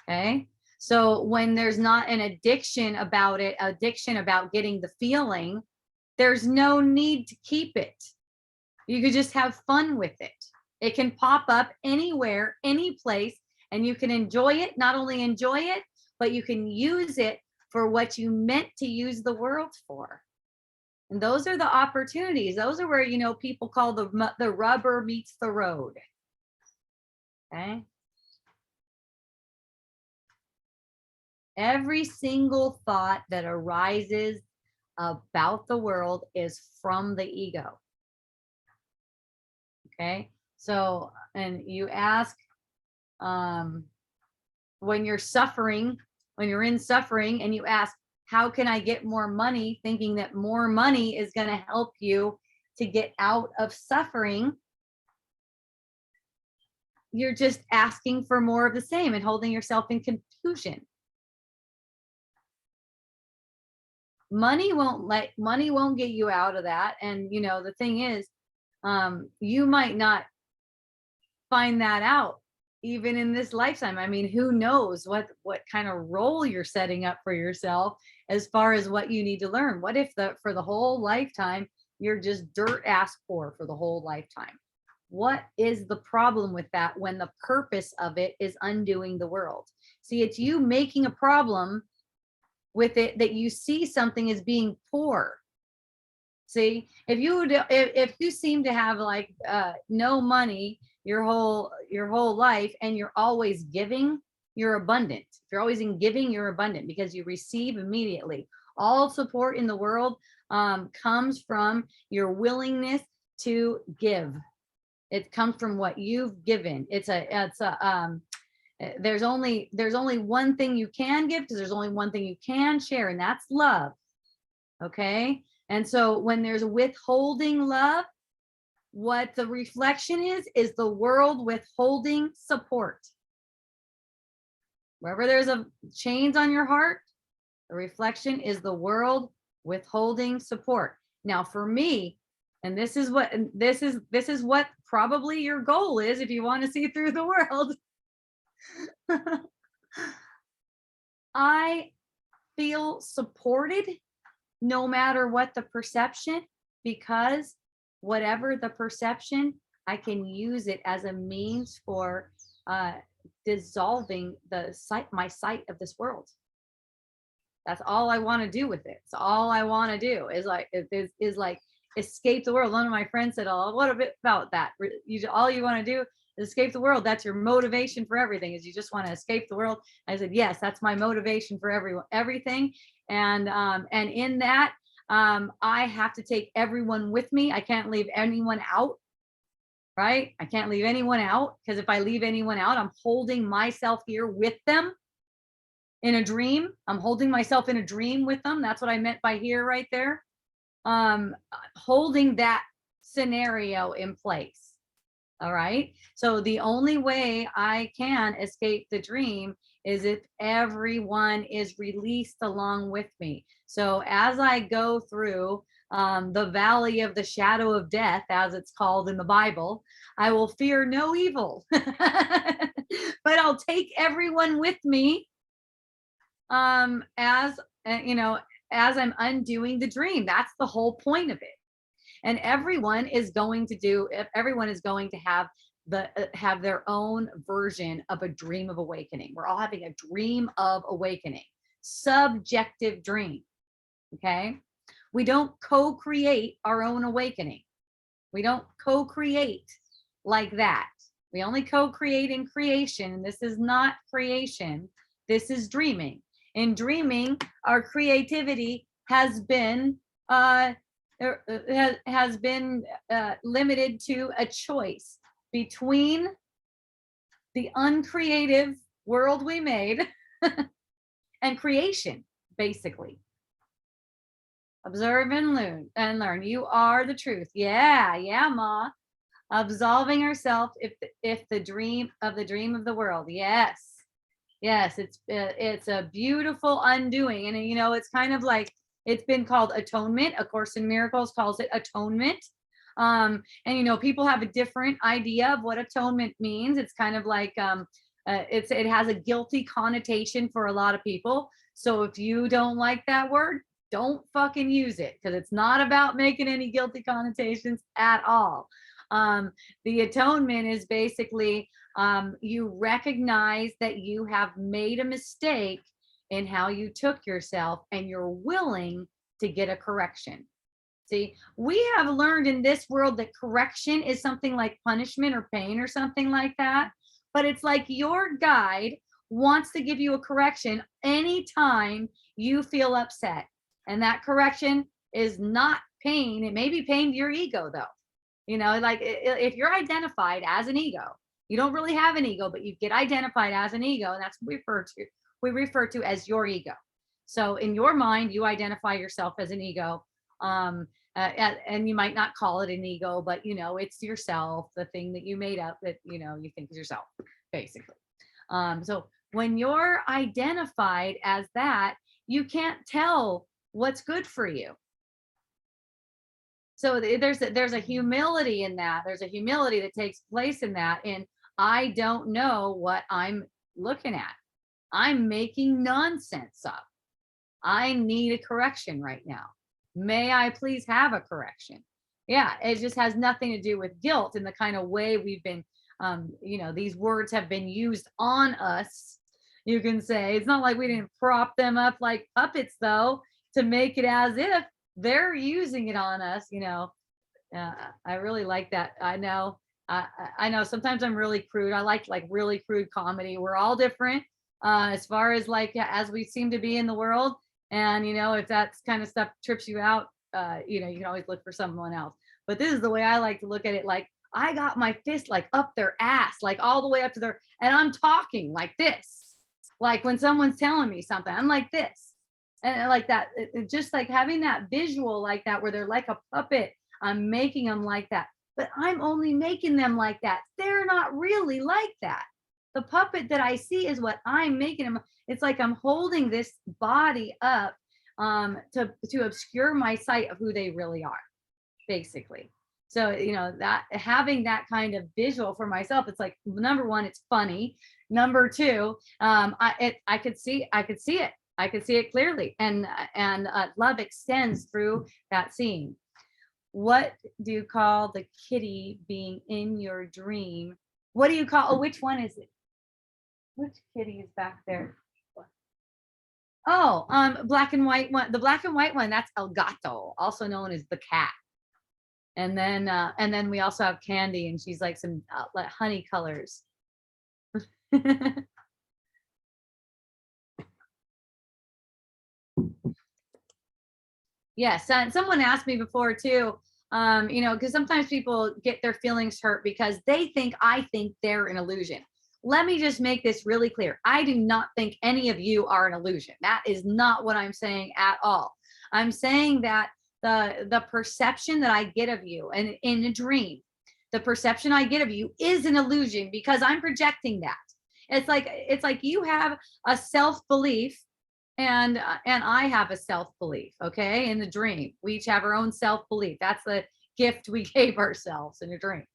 Okay. So when there's not an addiction about it, addiction about getting the feeling, there's no need to keep it. You could just have fun with it. It can pop up anywhere, any place, and you can enjoy it. Not only enjoy it, but you can use it for what you meant to use the world for. And those are the opportunities. Those are where, people call the rubber meets the road. Okay. Every single thought that arises about the world is from the ego. Okay. So, and you ask, when you're suffering, when you're in suffering, and you ask, how can I get more money? Thinking that more money is going to help you to get out of suffering. You're just asking for more of the same and holding yourself in confusion. Money won't get you out of that. And the thing is, you might not find that out even in this lifetime. I mean, who knows what kind of role you're setting up for yourself as far as what you need to learn. What if for the whole lifetime you're just dirt ass poor for the whole lifetime? What is the problem with that when the purpose of it is undoing the world? See, it's you making a problem with it that you see something as being poor. See, if you seem to have like no money your whole life, and you're always giving, you're abundant. If you're always in giving, you're abundant because you receive immediately. All support in the world comes from your willingness to give. It comes from what you've given. There's only one thing you can give, because there's only one thing you can share, and that's love. Okay. And so when there's withholding love, what the reflection is the world withholding support. Wherever there's a chains on your heart, the reflection is the world withholding support. Now for me, and this is what probably your goal is if you want to see through the world. I feel supported no matter what the perception, because whatever the perception, I can use it as a means for dissolving my sight of this world. That's all I want to do with it. So all I want to do is like escape the world. One of my friends said, "Oh, what about that? All you want to do is escape the world. That's your motivation for everything. Is you just want to escape the world." I said, "Yes, that's my motivation for everything." And in that, I have to take everyone with me. I can't leave anyone out. Right? I can't leave anyone out, because if I leave anyone out, I'm holding myself here with them in a dream. I'm holding myself in a dream with them. That's what I meant by here right there. Holding that scenario in place. All right. So the only way I can escape the dream is if everyone is released along with me. So as I go through the valley of the shadow of death, as it's called in the Bible. I will fear no evil, but I'll take everyone with me, as you know, as I'm undoing the dream. That's the whole point of it. And everyone is going to have their own version of a dream of awakening. We're all having a dream of awakening, subjective dream. Okay. We don't co-create our own awakening. We don't co-create like that. We only co-create in creation. And this is not creation. This is dreaming. In dreaming, our creativity has been limited to a choice between the uncreative world we made and creation, basically. Observe and learn. You are the truth. Yeah, Ma. Absolving ourselves if the dream of the world. Yes, it's a beautiful undoing, and it's kind of like, it's been called atonement. A Course in Miracles calls it atonement. And people have a different idea of what atonement means. It's kind of like it has a guilty connotation for a lot of people. So if you don't like that word, don't fucking use it, because it's not about making any guilty connotations at all. The atonement is basically you recognize that you have made a mistake in how you took yourself, and you're willing to get a correction. See, we have learned in this world that correction is something like punishment or pain or something like that. But it's like your guide wants to give you a correction anytime you feel upset. And that correction is not pain. It may be pain to your ego, though. Like if you're identified as an ego, you don't really have an ego, but you get identified as an ego, and that's what we refer to as your ego. So in your mind, you identify yourself as an ego. And you might not call it an ego, but it's yourself, the thing that you made up that you think is yourself, basically. So when you're identified as that, you can't tell what's good for you. So there's a humility in that. There's a humility that takes place in that. And I don't know what I'm looking at. I'm making nonsense up. I need a correction right now. May I please have a correction? Yeah, it just has nothing to do with guilt and the kind of way we've been, these words have been used on us. You can say it's not like we didn't prop them up like puppets, though, to make it as if they're using it on us. I really like that. I know sometimes I'm really crude. I like really crude comedy. We're all different as far as as we seem to be in the world. And if that kind of stuff trips you out, you can always look for someone else. But this is the way I like to look at it. Like, I got my fist up their ass, all the way up to their, and I'm talking like this. Like when someone's telling me something, I'm like this. And like that, just like having that visual like that, where they're like a puppet. I'm making them like that, but I'm only making them like that. They're not really like that. The puppet that I see is what I'm making them. It's like I'm holding this body up to obscure my sight of who they really are, basically. So that having that kind of visual for myself, it's like, number one, it's funny. Number two, I could see it. I could see it clearly, and love extends through that scene. What do you call the kitty being in your dream? What do you call? Oh, which one is it? Which kitty is back there? Oh, black and white one. The black and white one, that's El Gato, also known as the cat. And then we also have Candy, and she's like some like honey colors. Yes, and someone asked me before too, because sometimes people get their feelings hurt because they think I think they're an illusion. Let me just make this really clear. I do not think any of you are an illusion. That is not what I'm saying at all. I'm saying that the perception that I get of you, and in a dream, the perception I get of you is an illusion, because I'm projecting that. It's like you have a self-belief and I have a self-belief, okay, in the dream. We each have our own self-belief. That's the gift we gave ourselves in a dream.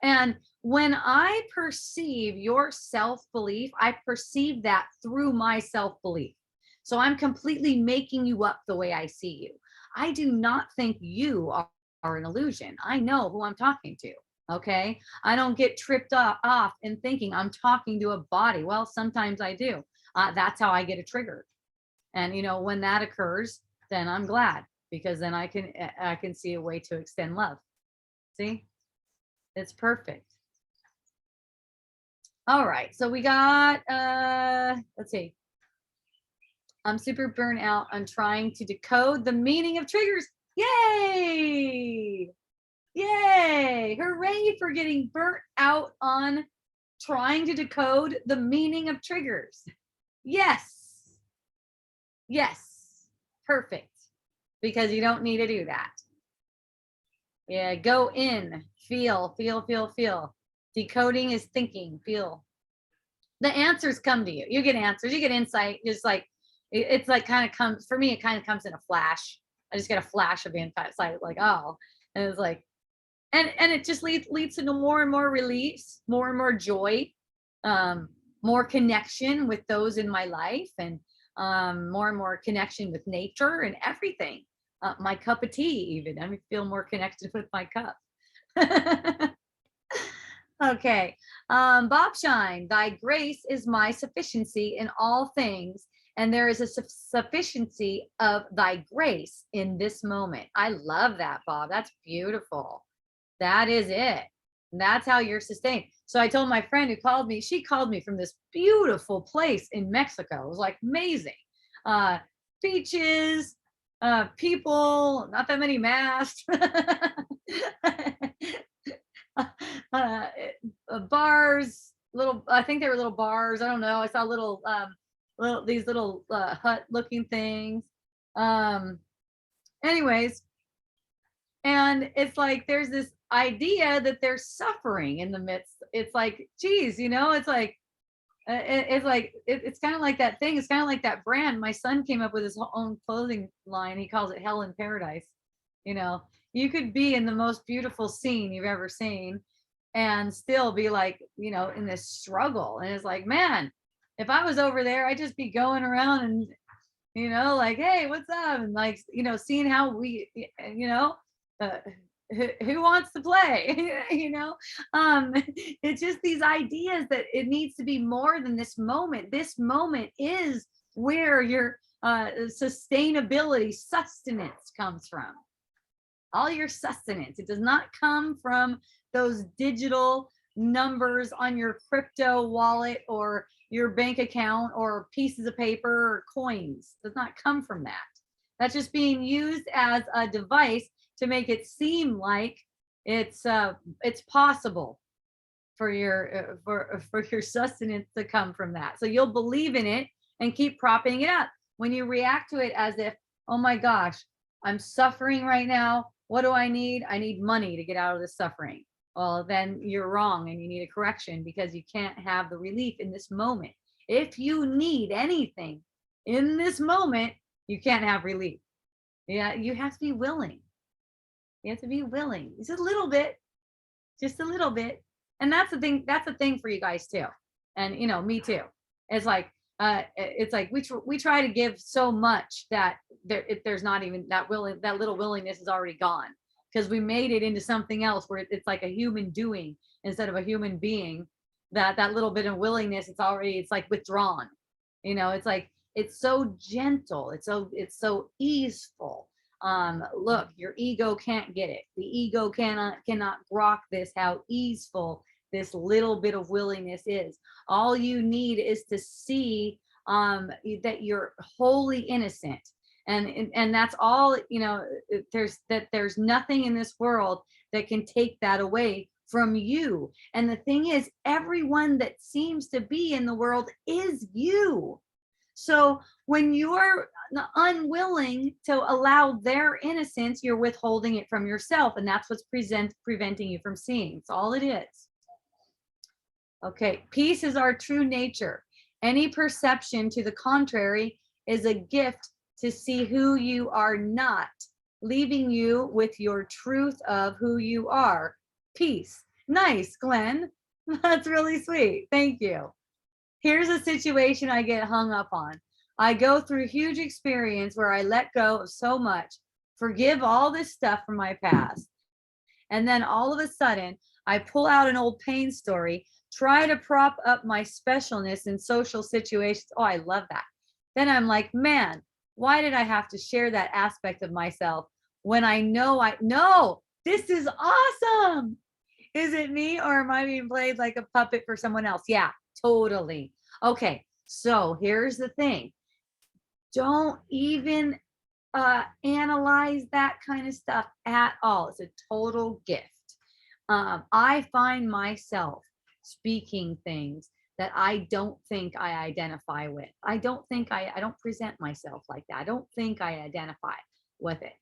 And when I perceive your self-belief, I perceive that through my self-belief. So I'm completely making you up the way I see you. I do not think you are an illusion. I know who I'm talking to. Okay. I don't get tripped off in thinking I'm talking to a body. Well, sometimes I do. That's how I get a trigger. And when that occurs, then I'm glad, because then I can see a way to extend love. See, it's perfect. All right, so we got let's see. I'm super burnt out. I'm trying to decode the meaning of triggers. Yay! Yay! Hooray for getting burnt out on trying to decode the meaning of triggers. Yes. Yes. Perfect. Because you don't need to do that. Yeah, go in, feel. Decoding is thinking, feel. The answers come to you. You get answers, you get insight. Just like it's like kind of comes for me, it kind of comes in a flash. I just get a flash of insight, like, oh, and it's like, and it just leads to more and more release, more and more joy, more connection with those in my life, and more and more connection with nature and everything. My cup of tea, even. I feel more connected with my cup. Okay. Bob Shine, thy grace is my sufficiency in all things, and there is a sufficiency of thy grace in this moment. I love that, Bob. That's beautiful. That is it. And that's how you're sustained. So I told my friend who called me, she called me from this beautiful place in Mexico. It was like amazing. Beaches, people, not that many masks. Bars, little, I think they were little bars. I don't know. I saw these little hut looking things. Anyways, and it's like there's this idea that there's suffering in the midst. It's like, geez, it's like it's kind of like that thing. It's kind of like that brand. My son came up with his own clothing line. He calls it Hell in Paradise. You could be in the most beautiful scene you've ever seen and still be like, in this struggle. And it's like, man, if I was over there, I'd just be going around and, like, hey, what's up? And like, seeing how we, who wants to play, it's just these ideas that it needs to be more than this moment. This moment is where your sustainability, sustenance comes from. All your sustenance. It does not come from those digital numbers on your crypto wallet or your bank account or pieces of paper or coins. It does not come from that. That's just being used as a device to make it seem like it's possible for your for your sustenance to come from that. So you'll believe in it and keep propping it up. When you react to it as if, oh my gosh, I'm suffering right now. What do I need? I need money to get out of this suffering. Well, then you're wrong and you need a correction, because you can't have the relief in this moment. If you need anything in this moment, you can't have relief. Yeah, you have to be willing. You have to be willing. Just a little bit. And that's the thing for you guys too. And me too. It's like we try to give so much that there's not even that little willingness is already gone, because we made it into something else where it's like a human doing instead of a human being. That little bit of willingness, it's like withdrawn. It's like, it's so gentle, it's so easeful. Look, your ego can't get it. The ego cannot grok this, how easeful this little bit of willingness is. All you need is to see that you're wholly innocent, and that's all. There's nothing in this world that can take that away from you. And the thing is, everyone that seems to be in the world is you. So when you're unwilling to allow their innocence, you're withholding it from yourself, and that's what's preventing you from seeing. It's all it is. Okay, peace is our true nature. Any perception to the contrary is a gift to see who you are not, leaving you with your truth of who you are. Peace. Nice, Glenn. That's really sweet. Thank you. Here's a situation I get hung up on. I go through a huge experience where I let go of so much, forgive all this stuff from my past. And then all of a sudden, I pull out an old pain story, try to prop up my specialness in social situations. Oh, I love that. Then I'm like, man, why did I have to share that aspect of myself when I know this is awesome? Is it me, or am I being played like a puppet for someone else? Yeah, totally. Okay, so here's the thing. Don't even analyze that kind of stuff at all. It's a total gift. I find myself speaking things that I don't think I identify with. I don't present myself like that. I don't think I identify with it.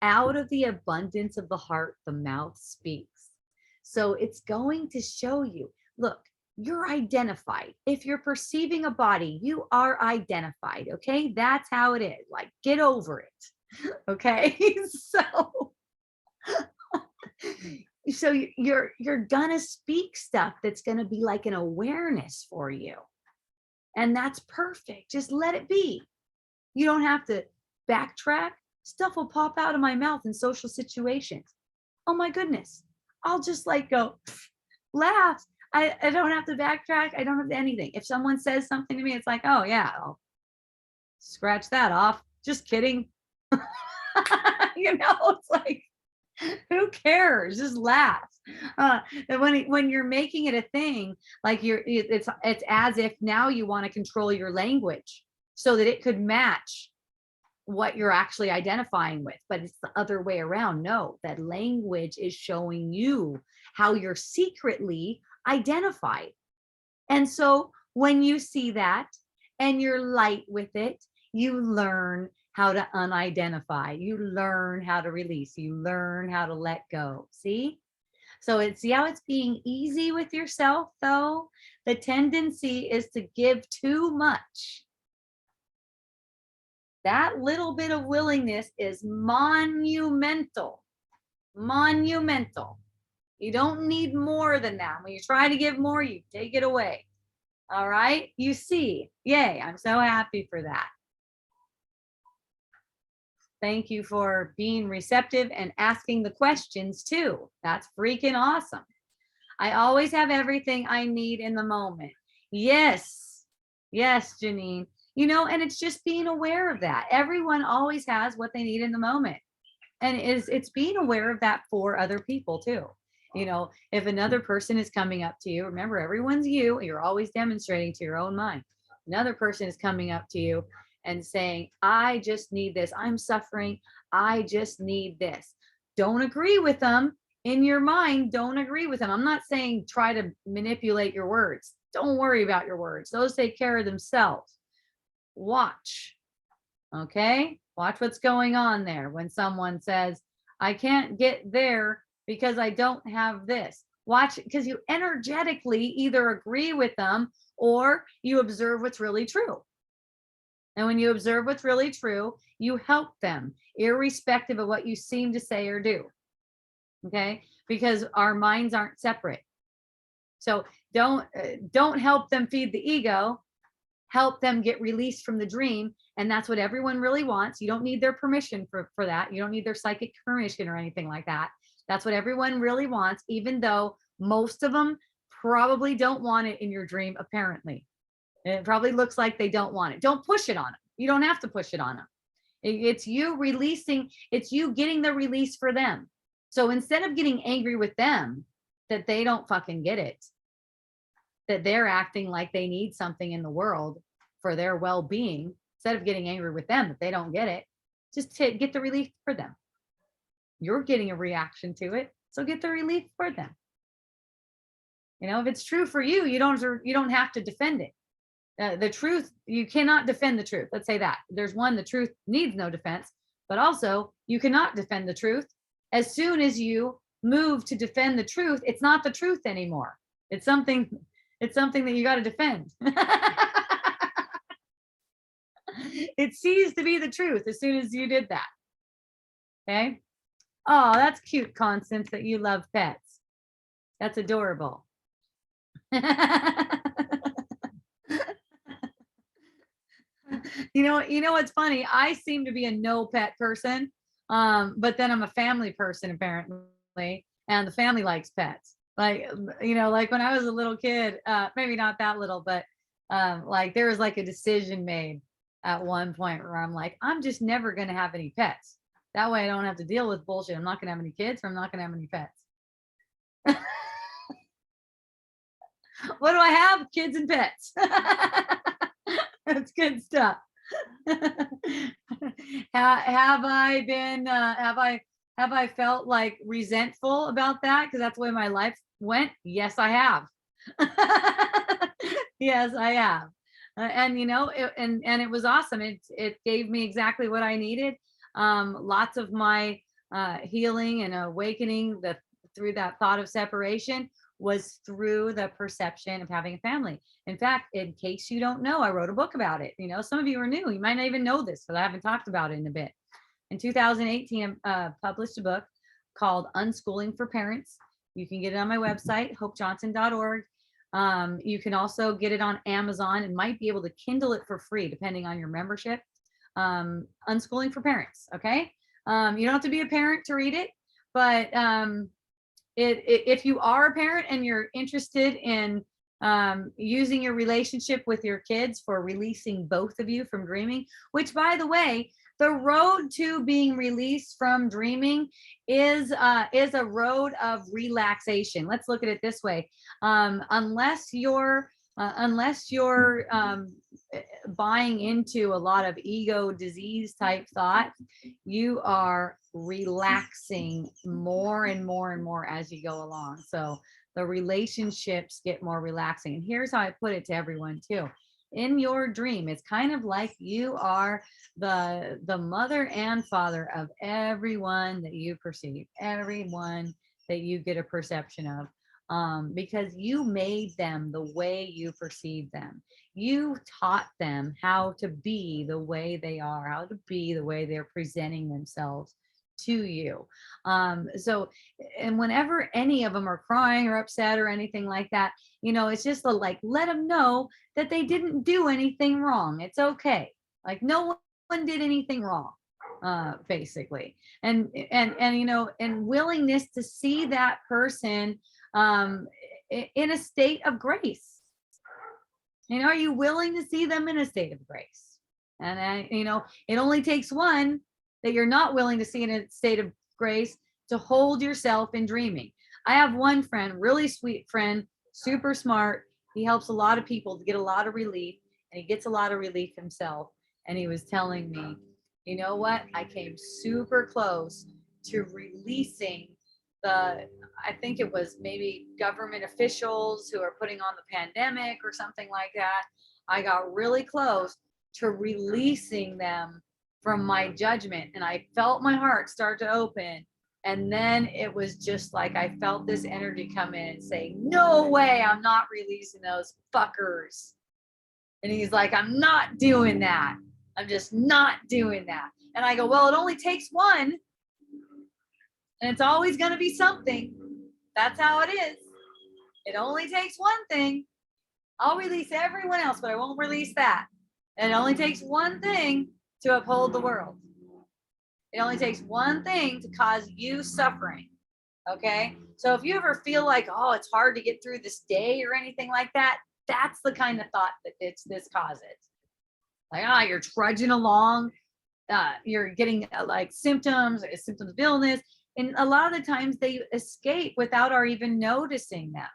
Out of the abundance of the heart, the mouth speaks. So it's going to show you, look, you're identified. If you're perceiving a body, you are identified. Okay. That's how it is. Like, get over it. Okay. So you're gonna speak stuff that's gonna be like an awareness for you. And that's perfect. Just let it be. You don't have to backtrack. Stuff will pop out of my mouth in social situations. Oh my goodness. I'll just like go laugh. I don't have to backtrack. I don't have to anything. If someone says something to me, it's like, oh yeah, I'll scratch that off. Just kidding. It's like, who cares? Just laugh. And when you're making it a thing, like it's as if now you want to control your language so that it could match what you're actually identifying with, but it's the other way around. No, that language is showing you how you're secretly identified. And so when you see that and you're light with it, you learn how to unidentify, you learn how to release, you learn how to let go. See? So see how it's being easy with yourself, though? The tendency is to give too much. That little bit of willingness is monumental. Monumental. You don't need more than that. When you try to give more, you take it away. All right? You see. Yay. I'm so happy for that. Thank you for being receptive and asking the questions too. That's freaking awesome. I always have everything I need in the moment. Yes. Yes, Janine. And it's just being aware of that. Everyone always has what they need in the moment. And it's being aware of that for other people too. If another person is coming up to you, remember, everyone's you. You're always demonstrating to your own mind. Another person is coming up to you and saying, I just need this. I'm suffering. I just need this. Don't agree with them in your mind. Don't agree with them. I'm not saying try to manipulate your words. Don't worry about your words. Those take care of themselves. Watch. Okay? Watch what's going on there when someone says, I can't get there because I don't have this. Watch, because you energetically either agree with them or you observe what's really true. And when you observe what's really true, you help them, irrespective of what you seem to say or do. Okay? Because our minds aren't separate. So don't help them feed the ego. Help them get released from the dream. And that's what everyone really wants. You don't need their permission for that. You don't need their psychic permission or anything like that. That's what everyone really wants, even though most of them probably don't want it in your dream, apparently. It probably looks like they don't want it. Don't push it on them. You don't have to push it on them. It's you releasing, it's you getting the release for them. So instead of getting angry with them that they don't fucking get it, that they're acting like they need something in the world for their well-being, instead of getting angry with them that they don't get it, just get the relief for them. You're getting a reaction to it, so get the relief for them. If it's true for you, you don't have to defend it. The truth, you cannot defend the truth. Let's say that. There's one, the truth needs no defense, but also you cannot defend the truth. As soon as you move to defend the truth, it's not the truth anymore. It's something that you got to defend. It ceased to be the truth as soon as you did that. Okay. Oh, that's cute, Constance, that you love pets. That's adorable. You know what's funny? I seem to be a no pet person, but then I'm a family person apparently, and the family likes pets. Like like when I was a little kid, maybe not that little, but like there was like a decision made at one point where I'm like, I'm just never gonna have any pets. That way I don't have to deal with bullshit. I'm not gonna have any kids, or I'm not gonna have any pets. What do I have? Kids and pets. That's good stuff. Have I been have I felt like resentful about that because that's the way my life went? Yes, I have. Yes, I have. And and it was awesome. It gave me exactly what I needed. Lots of my healing and awakening through that thought of separation was through the perception of having a family. In fact, in case you don't know, I wrote a book about it. Some of you are new. You might not even know this, but I haven't talked about it in a bit. In 2018, I published a book called Unschooling for Parents. You can get it on my website, hopejohnson.org. You can also get it on Amazon and might be able to Kindle it for free, depending on your membership. Unschooling for Parents. Okay. You don't have to be a parent to read it, but if you are a parent and you're interested in using your relationship with your kids for releasing both of you from dreaming, which by the way, the road to being released from dreaming is a road of relaxation. Let's look at it this way. Unless you're buying into a lot of ego disease type thought, you are relaxing more and more and more as you go along. So the relationships get more relaxing. And here's how I put it to everyone too. In your dream, it's kind of like you are the mother and father of everyone that you perceive, everyone that you get a perception of. Because you made them the way you perceive them. You taught them how to be the way they are, how to be the way they're presenting themselves to you. So, and whenever any of them are crying or upset or anything like that, it's just like, let them know that they didn't do anything wrong. It's okay. Like no one did anything wrong, basically. And willingness to see that person in a state of grace. Are you willing to see them in a state of grace? And it only takes one that you're not willing to see in a state of grace to hold yourself in dreaming. I have one friend, really sweet friend, super smart. He helps a lot of people to get a lot of relief, and he gets a lot of relief himself. And he was telling me, you know what? I came super close to releasing I think it was maybe government officials who are putting on the pandemic or something like that. I got really close to releasing them from my judgment, and I felt my heart start to open. And then it was just like I felt this energy come in and say, no way, I'm not releasing those fuckers. And he's like, I'm not doing that. I'm just not doing that. And I go, well, it only takes one. And it's always going to be something. That's how it is. It only takes one thing. I'll release everyone else, but I won't release that. And it only takes one thing to uphold the world. It only takes one thing to cause you suffering. Okay? So if you ever feel like, oh, it's hard to get through this day or anything like that, that's the kind of thought that this causes. Like, you're trudging along. You're getting like symptoms of illness. And a lot of the times they escape without our even noticing them.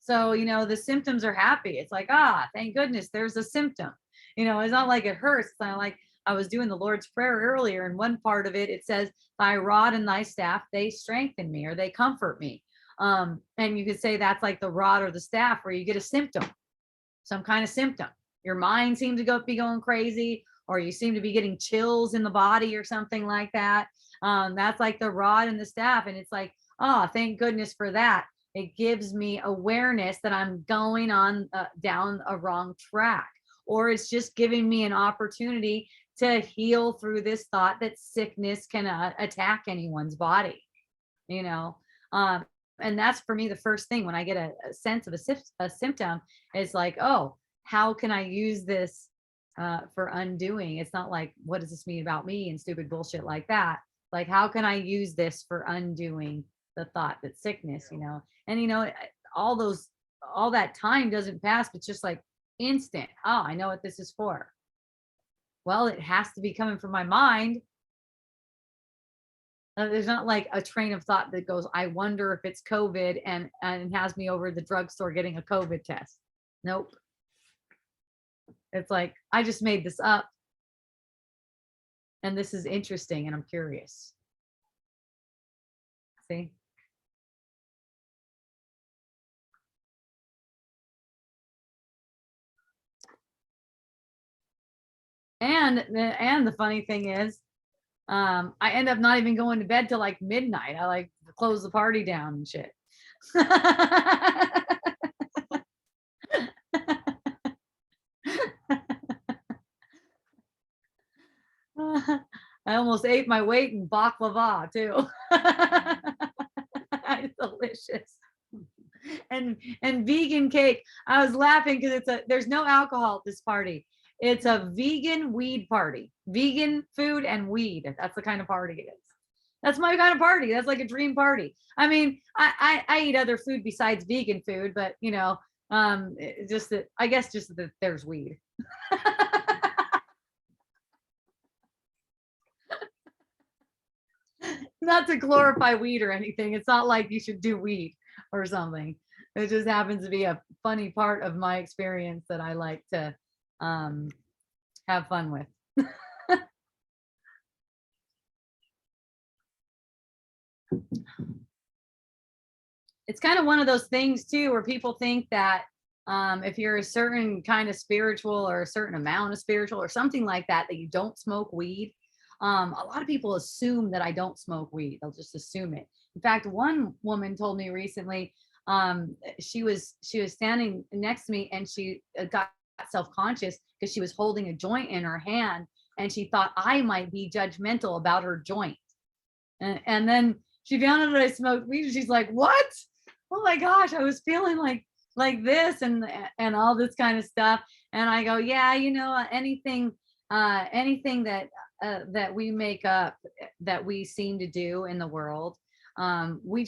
So, the symptoms are happy. It's like, thank goodness there's a symptom. It's not like it hurts. It's not like I was doing the Lord's Prayer earlier. And one part of it says, thy rod and thy staff, they strengthen me or they comfort me. And you could say that's like the rod or the staff where you get a symptom, some kind of symptom. Your mind seems to be going crazy, or you seem to be getting chills in the body or something like that. That's like the rod and the staff. And it's like, thank goodness for that. It gives me awareness that I'm going on down a wrong track, or it's just giving me an opportunity to heal through this thought that sickness can attack anyone's body, you know. um and that's for me the first thing when I get a sense of a symptom is like, oh, how can I use this for undoing? It's not like, what does this mean about me and stupid bullshit like that. Like, how can I use this for undoing the thought that sickness, you know? And you know, all those, all that time doesn't pass, but just like instant. Oh, I know what this is for. Well, it has to be coming from my mind. There's not like a train of thought that goes, I wonder if it's COVID, and has me over at the drugstore getting a COVID test. Nope. It's like, I just made this up and this is interesting and I'm curious. See? And the funny thing is, I end up not even going to bed till like midnight. I like close the party down and shit. I almost ate my weight in baklava too. It's delicious. And vegan cake. I was laughing because there's no alcohol at this party. It's a vegan weed party. Vegan food and weed. That's the kind of party it is. That's my kind of party. That's like a dream party. I mean, I eat other food besides vegan food, but you know, just that, I guess just that there's weed. Not to glorify weed or anything. It's not like you should do weed or something. It just happens to be a funny part of my experience that I like to have fun with. It's kind of one of those things too, where people think that if you're a certain kind of spiritual or a certain amount of spiritual or something like that, that you don't smoke weed. A lot of people assume that I don't smoke weed. They'll just assume it. In fact, one woman told me recently, she was standing next to me and she got self-conscious because she was holding a joint in her hand and she thought I might be judgmental about her joint. And then she found out that I smoked weed and she's like, what? Oh my gosh, I was feeling like this and all this kind of stuff. And I go, yeah, you know, anything that that we make up, that we seem to do in the world, we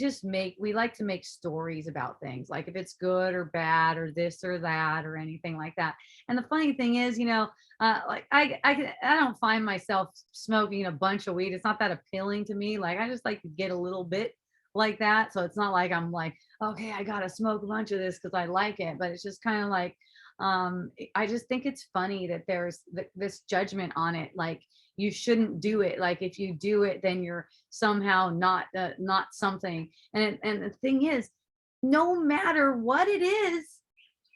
like to make stories about things, like if it's good or bad or this or that or anything like that. And the funny thing is, you know, like I don't find myself smoking a bunch of weed. It's not that appealing to me. Like I just like to get a little bit like that. So it's not like I'm like, okay, I gotta smoke a bunch of this because I like it. But it's just kind of like, I just think it's funny that there's this judgment on it. Like you shouldn't do it. Like if you do it, then you're somehow not something. And the thing is, no matter what it is,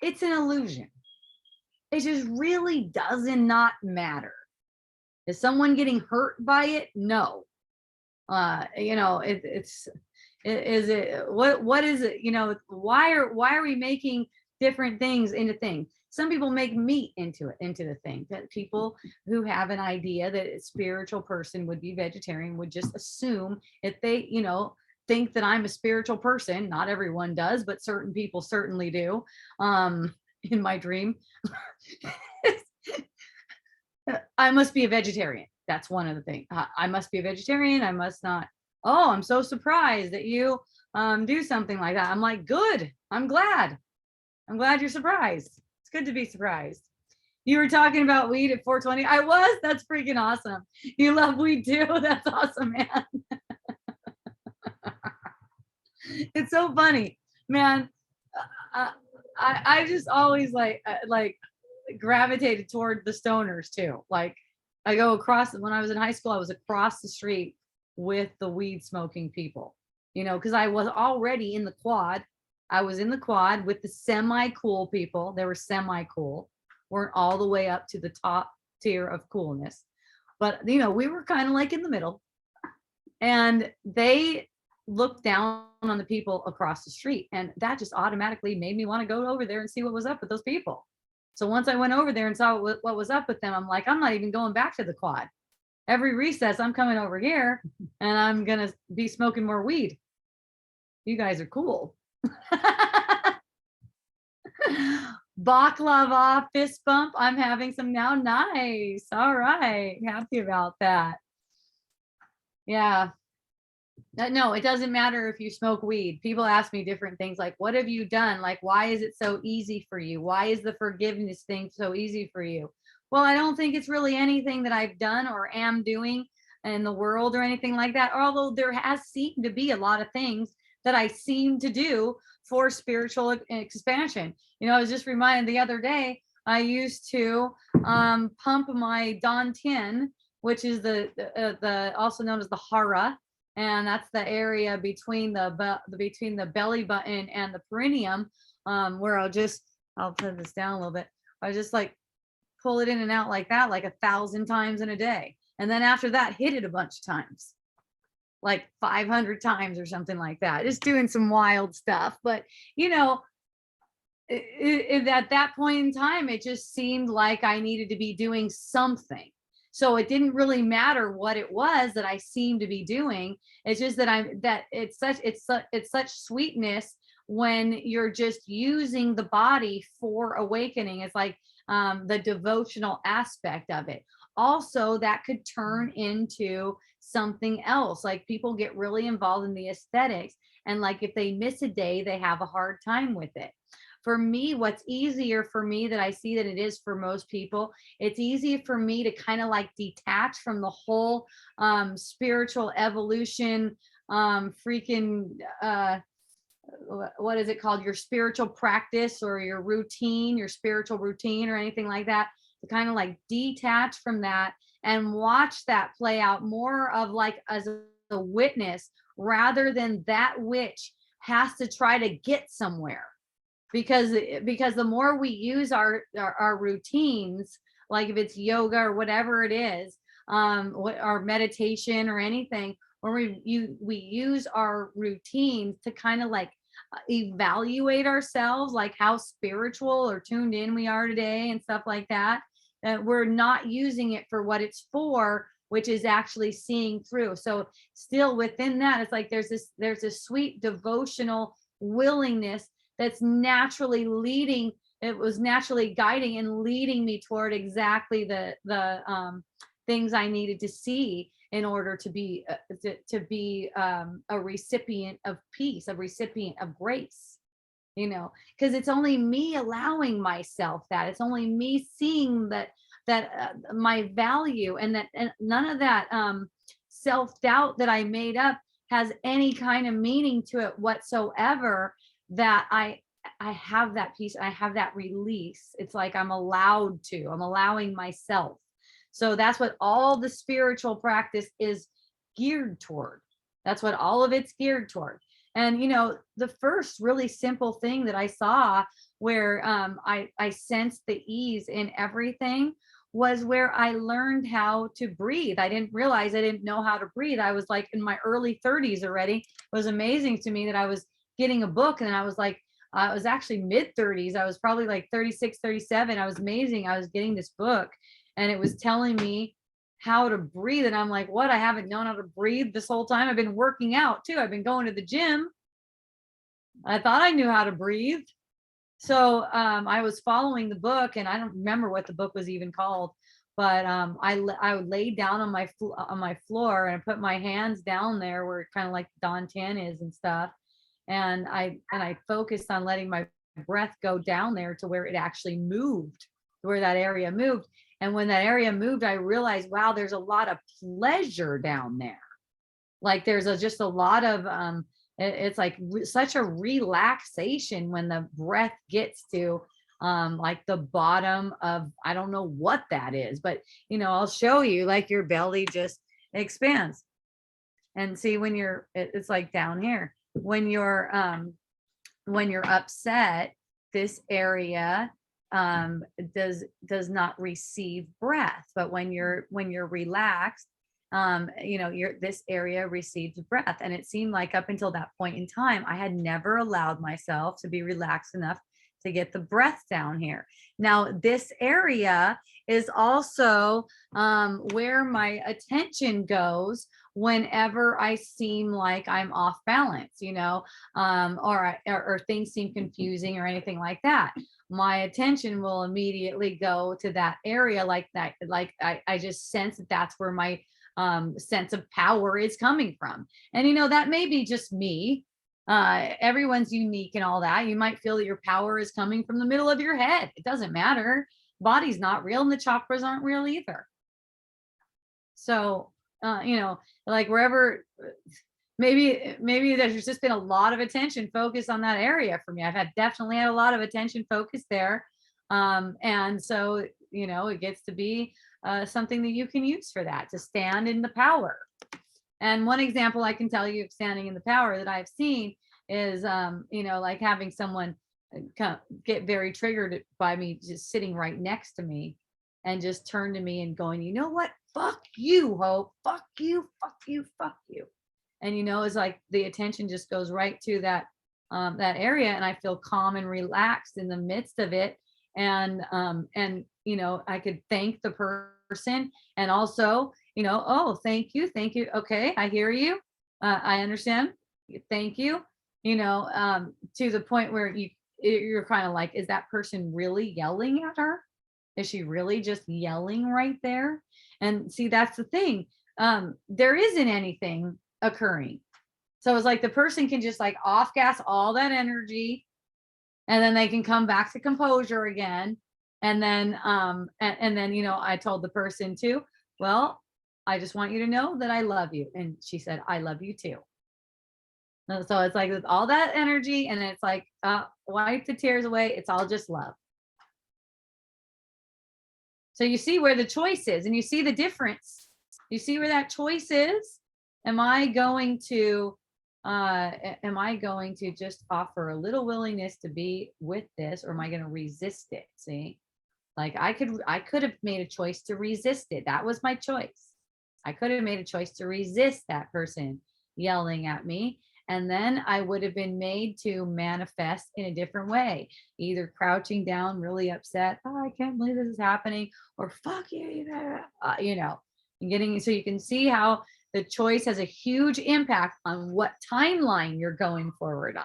it's an illusion. It just really does not matter. Is someone getting hurt by it? No. You know, is it what is it? You know, why are we making different things into things? Some people make meat into the thing. That people who have an idea that a spiritual person would be vegetarian would just assume, if they, you know, think that I'm a spiritual person. Not everyone does, but certain people certainly do. In my dream, I must be a vegetarian. That's one of the things. I must be a vegetarian. I must not. Oh, I'm so surprised that you do something like that. I'm like, good. I'm glad you're surprised. It's good to be surprised. You were talking about weed at 420. I was. That's freaking awesome. You love weed too. That's awesome, man. It's so funny, man. I just always like gravitated toward the stoners too. Like I go across, when I was in high school, I was across the street with the weed smoking people, you know, because I was already in the quad. I was in the quad with the semi-cool people. They were semi-cool, weren't all the way up to the top tier of coolness. But, you know, we were kind of like in the middle. And they looked down on the people across the street. And that just automatically made me want to go over there and see what was up with those people. So once I went over there and saw what was up with them, I'm like, I'm not even going back to the quad. Every recess, I'm coming over here and I'm going to be smoking more weed. You guys are cool. Baklava fist bump. I'm having some now. Nice. All right. Happy about that. Yeah. No, it doesn't matter if you smoke weed. People ask me different things like, what have you done? Like, why is it so easy for you? Why is the forgiveness thing so easy for you? Well, I don't think it's really anything that I've done or am doing in the world or anything like that. Although there has seemed to be a lot of things that I seem to do for spiritual expansion. You know, I was just reminded the other day, I used to pump my Dantian, which is the also known as the hara, and that's the area between the belly button and the perineum, where I'll put this down a little bit. I just like pull it in and out like that, like 1,000 times in a day, and then after that, hit it a bunch of times, like 500 times or something like that, just doing some wild stuff. But you know, at that point in time, it just seemed like I needed to be doing something. So it didn't really matter what it was that I seemed to be doing. It's just that it's such sweetness when you're just using the body for awakening. It's like the devotional aspect of it. Also, that could turn into something else. Like people get really involved in the aesthetics, and like if they miss a day, they have a hard time with it. For me, what's easier for me that I see that it is for most people, it's easy for me to kind of like detach from the whole spiritual evolution, freaking, what is it called? Your spiritual practice or your routine, your spiritual routine or anything like that, to kind of like detach from that and watch that play out more of like as a witness rather than that which has to try to get somewhere. Because the more we use our routines, like if it's yoga or whatever it is, or meditation or anything, where we use our routines to kind of like evaluate ourselves, like how spiritual or tuned in we are today and stuff like that, that we're not using it for what it's for, which is actually seeing through. So still within that, it's like there's this sweet devotional willingness that's naturally leading, it was naturally guiding and leading me toward exactly the things I needed to see in order to be a recipient of peace, a recipient of grace, you know, because it's only me allowing myself that, it's only me seeing that my value, and that and none of that self-doubt that I made up has any kind of meaning to it whatsoever, that I have that peace, I have that release. It's like I'm allowing myself. So that's what all the spiritual practice is geared toward. That's what all of it's geared toward. And you know, the first really simple thing that I saw where I sensed the ease in everything was where I learned how to breathe. I didn't realize I didn't know how to breathe. I was like in my early 30s already. It was amazing to me that I was getting a book, and I was like, I was actually mid 30s. I was probably like 36, 37. I was amazing. I was getting this book and it was telling me how to breathe. And I'm like, what? I haven't known how to breathe this whole time. I've been working out too. I've been going to the gym. I thought I knew how to breathe. So I was following the book, and I don't remember what the book was even called, but I laid down on my floor and I put my hands down there where kind of like Dantian is and stuff, and I focused on letting my breath go down there to where it actually moved, where that area moved. And when that area moved, I realized, wow, there's a lot of pleasure down there. Like there's just a lot of it's like such a relaxation when the breath gets to like the bottom of, I don't know what that is, but you know, I'll show you, like your belly just expands. And see, when it's like down here, when you're upset, this area does not receive breath. But when you're relaxed, you know, this area receives breath. And it seemed like up until that point in time, I had never allowed myself to be relaxed enough to get the breath down here. Now, this area is also where my attention goes whenever I seem like I'm off balance, or things seem confusing or anything like that. My attention will immediately go to that area like that. Like I just sense that that's where my sense of power is coming from. And, that may be just me. Everyone's unique and all that. You might feel that your power is coming from the middle of your head. It doesn't matter. Body's not real and the chakras aren't real either. So, like wherever, maybe there's just been a lot of attention focused on that area for me. I've definitely had a lot of attention focused there. And so, it gets to be something that you can use for that, to stand in the power. And one example I can tell you of standing in the power that I've seen is, like having someone get very triggered by me just sitting right next to me and just turn to me and going, you know what? Fuck you, Hope. Fuck you, fuck you, fuck you. And, it's like the attention just goes right to that area. And I feel calm and relaxed in the midst of it. And I could thank the person and also, oh, thank you. Okay, I hear you. I understand. Thank you. To the point where you're kind of like, is that person really yelling at her? Is she really just yelling right there? And see, that's the thing. There isn't anything occurring. So it's like the person can just like off gas all that energy, and then they can come back to composure again. And then, I told the person too, well, I just want you to know that I love you. And she said, I love you too. So it's like with all that energy, and it's like, wipe the tears away. It's all just love. So you see where the choice is, and you see the difference. You see where that choice is. Am I going to just offer a little willingness to be with this, or am I going to resist it? See, like I could have made a choice to resist it. That was my choice. I could have made a choice to resist that person yelling at me. And then I would have been made to manifest in a different way, either crouching down, really upset. Oh, I can't believe this is happening, or fuck you, and getting, so you can see how the choice has a huge impact on what timeline you're going forward on.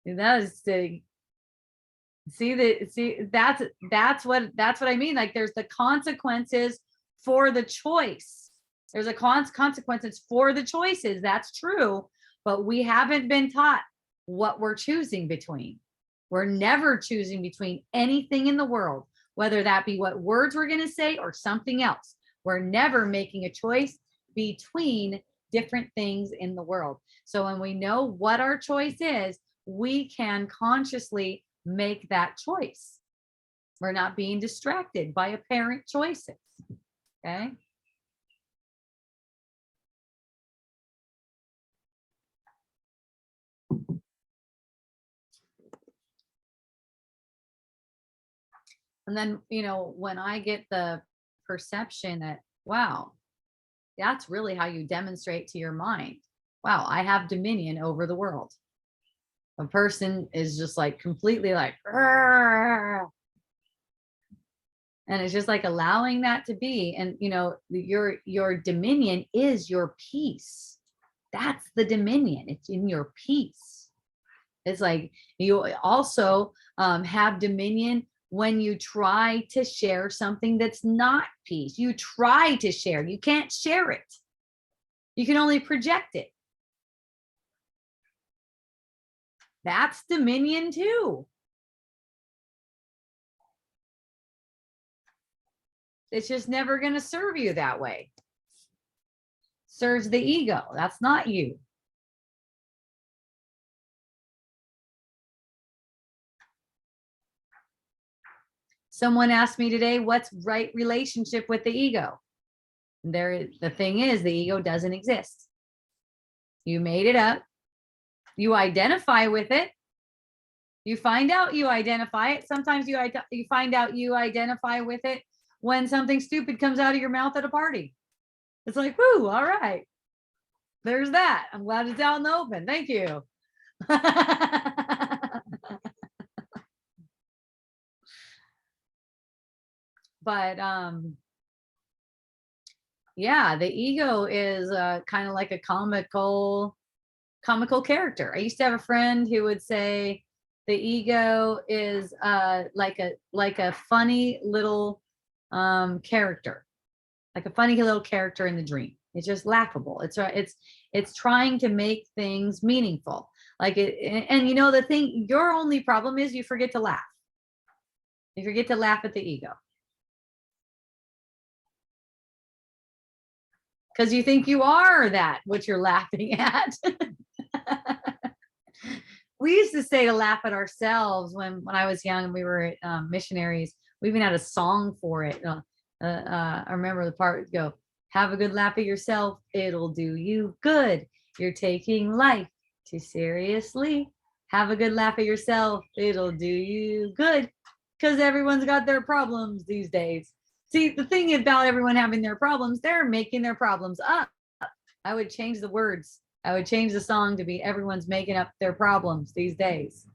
And that is the, that's what I mean. Like there's the consequences for the choice. There's a consequences for the choices. That's true. But we haven't been taught what we're choosing between. We're never choosing between anything in the world, whether that be what words we're going to say or something else. We're never making a choice between different things in the world. So when we know what our choice is, we can consciously make that choice. We're not being distracted by apparent choices. Okay. And then, when I get the perception that, wow, that's really how you demonstrate to your mind. Wow, I have dominion over the world. A person is just like completely like, "Argh." And it's just like allowing that to be. And, your dominion is your peace. That's the dominion. It's in your peace. It's like you also have dominion when you try to share something that's not peace. You try to share. You can't share it. You can only project it. That's dominion too. It's just never going to serve you that way. Serves the ego. That's not you. Someone asked me today, what's right relationship with the ego? The thing is, the ego doesn't exist. You made it up. You identify with it. You find out you identify it. Sometimes you find out you identify with it when something stupid comes out of your mouth at a party. It's like, whoo, all right. There's that. I'm glad it's out in the open. Thank you. but yeah, the ego is kind of like a comical character. I used to have a friend who would say the ego is like a funny little character, like a funny little character in the dream. It's just laughable. It's trying to make things meaningful. Like it, and you know, the thing, your only problem is you forget to laugh. You forget to laugh at the ego. Because you think you are that, what you're laughing at. We used to say to laugh at ourselves when I was young and we were missionaries. We even had a song for it. I remember the part go, have a good laugh at yourself. It'll do you good. You're taking life too seriously. Have a good laugh at yourself. It'll do you good. Because everyone's got their problems these days. See, the thing about everyone having their problems, they're making their problems up. I would change the words. I would change the song to be everyone's making up their problems these days.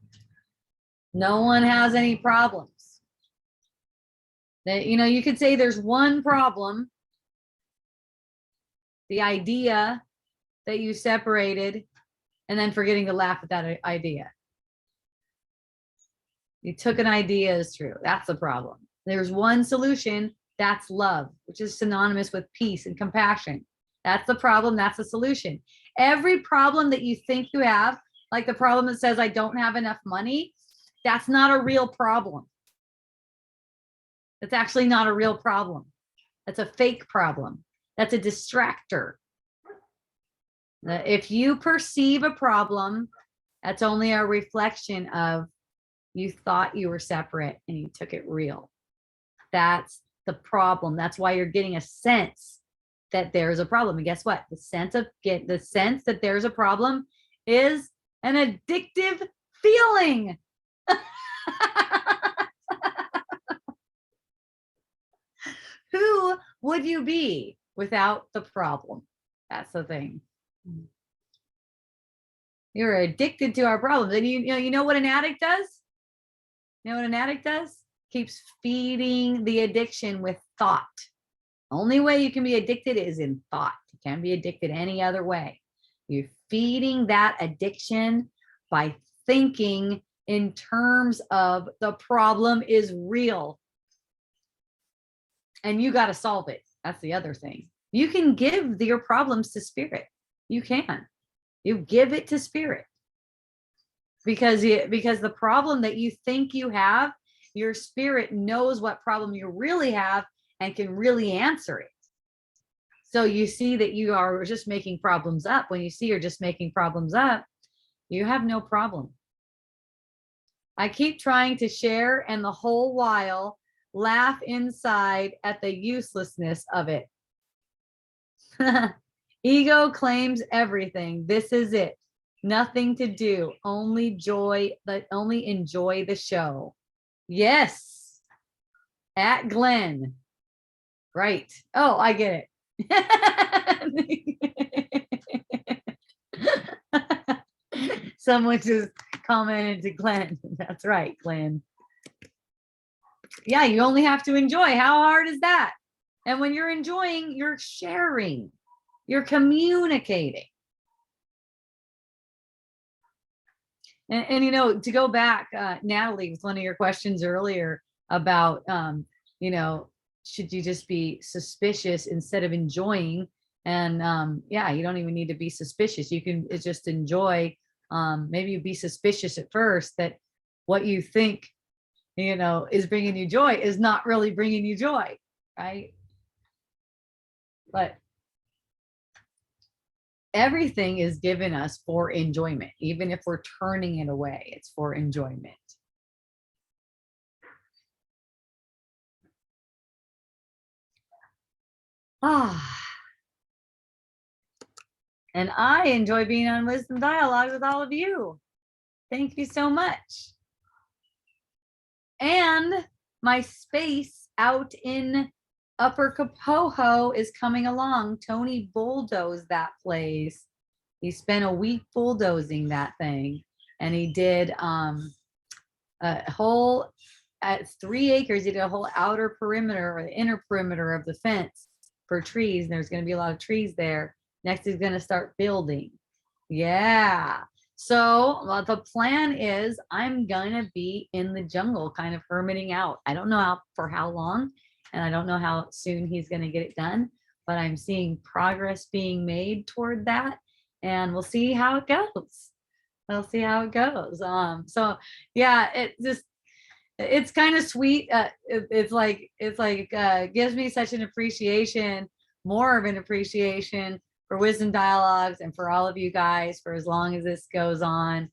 No one has any problems. That, you know, you could say there's one problem. The idea that you separated and then forgetting to laugh at that idea. You took an idea as true. That's the problem. There's one solution. That's love, which is synonymous with peace and compassion. That's the problem. That's the solution. Every problem that you think you have, like the problem that says, I don't have enough money, that's not a real problem. That's actually not a real problem. That's a fake problem. That's a distractor. If you perceive a problem, that's only a reflection of you thought you were separate and you took it real. That's the problem. That's why you're getting a sense that there's a problem. And guess what? The sense that there's a problem is an addictive feeling. Who would you be without the problem? That's the thing. You're addicted to our problems. And you know what an addict does? You know what an addict does? Keeps feeding the addiction with thought. Only way you can be addicted is in thought. You can't be addicted any other way. You're feeding that addiction by thinking in terms of the problem is real. And you got to solve it. That's the other thing. You can give your problems to spirit. You can. You give it to spirit. Because the problem that you think you have, your spirit knows what problem you really have and can really answer it. So you see that you are just making problems up. When you see you're just making problems up, you have no problem. I keep trying to share and the whole while laugh inside at the uselessness of it. Ego claims everything. This is it. Nothing to do. Only enjoy the show. Yes. At Glenn. Right. Oh, I get it. Someone just commented to Glenn. That's right, Glenn. Yeah, you only have to enjoy. How hard is that? And when you're enjoying, you're sharing, you're communicating. And you know, to go back, Natalie, with one of your questions earlier about, you know, should you just be suspicious instead of enjoying? And yeah, you don't even need to be suspicious. You can just enjoy. Maybe you be suspicious at first that what you think, you know, is bringing you joy is not really bringing you joy, right? But everything is given us for enjoyment. Even if we're turning it away, it's for enjoyment. And I enjoy being on Wisdom Dialogue with all of you. Thank you so much. And my space out in Upper Kapoho is coming along. Tony bulldozed that place. He spent a week bulldozing that thing, and he did a whole at 3 acres, he did a whole outer perimeter or the inner perimeter of the fence for trees. There's going to be a lot of trees there. Next, he's going to start building. Yeah. So the plan is I'm going to be in the jungle, kind of hermiting out. I don't know for how long, and I don't know how soon he's going to get it done, but I'm seeing progress being made toward that, and we'll see how it goes. We'll see how it goes. So yeah, it's kind of sweet. It's like gives me such an appreciation, more of an appreciation for Wisdom Dialogues and for all of you guys for as long as this goes on.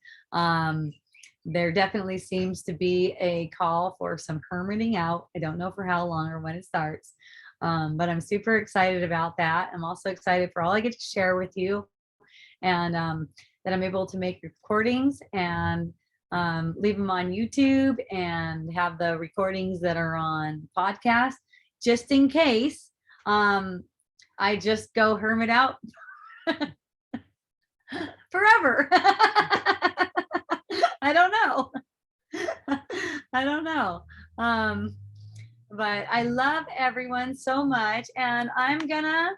There definitely seems to be a call for some hermiting out. I don't know for how long or when it starts, but I'm super excited about that. I'm also excited for all I get to share with you, and that I'm able to make recordings and leave them on YouTube and have the recordings that are on podcast, just in case I just go hermit out forever. I don't know. I don't know. But I love everyone so much, and I'm gonna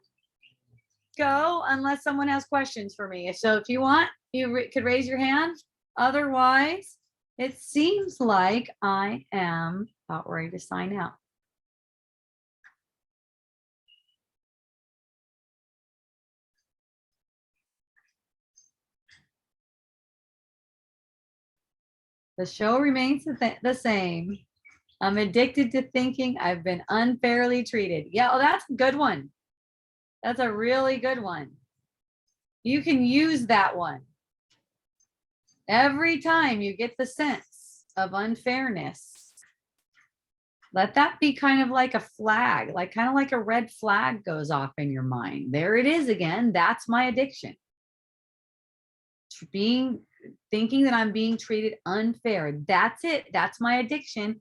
go unless someone has questions for me. So if you want, you could raise your hand. Otherwise, it seems like I am about ready to sign out. The show remains the same. I'm addicted to thinking I've been unfairly treated. Yeah, oh, that's a good one. That's a really good one. You can use that one. Every time you get the sense of unfairness, let that be kind of like a flag, like kind of like a red flag goes off in your mind. There it is again. That's my addiction. Thinking that I'm being treated unfair. That's it. That's my addiction.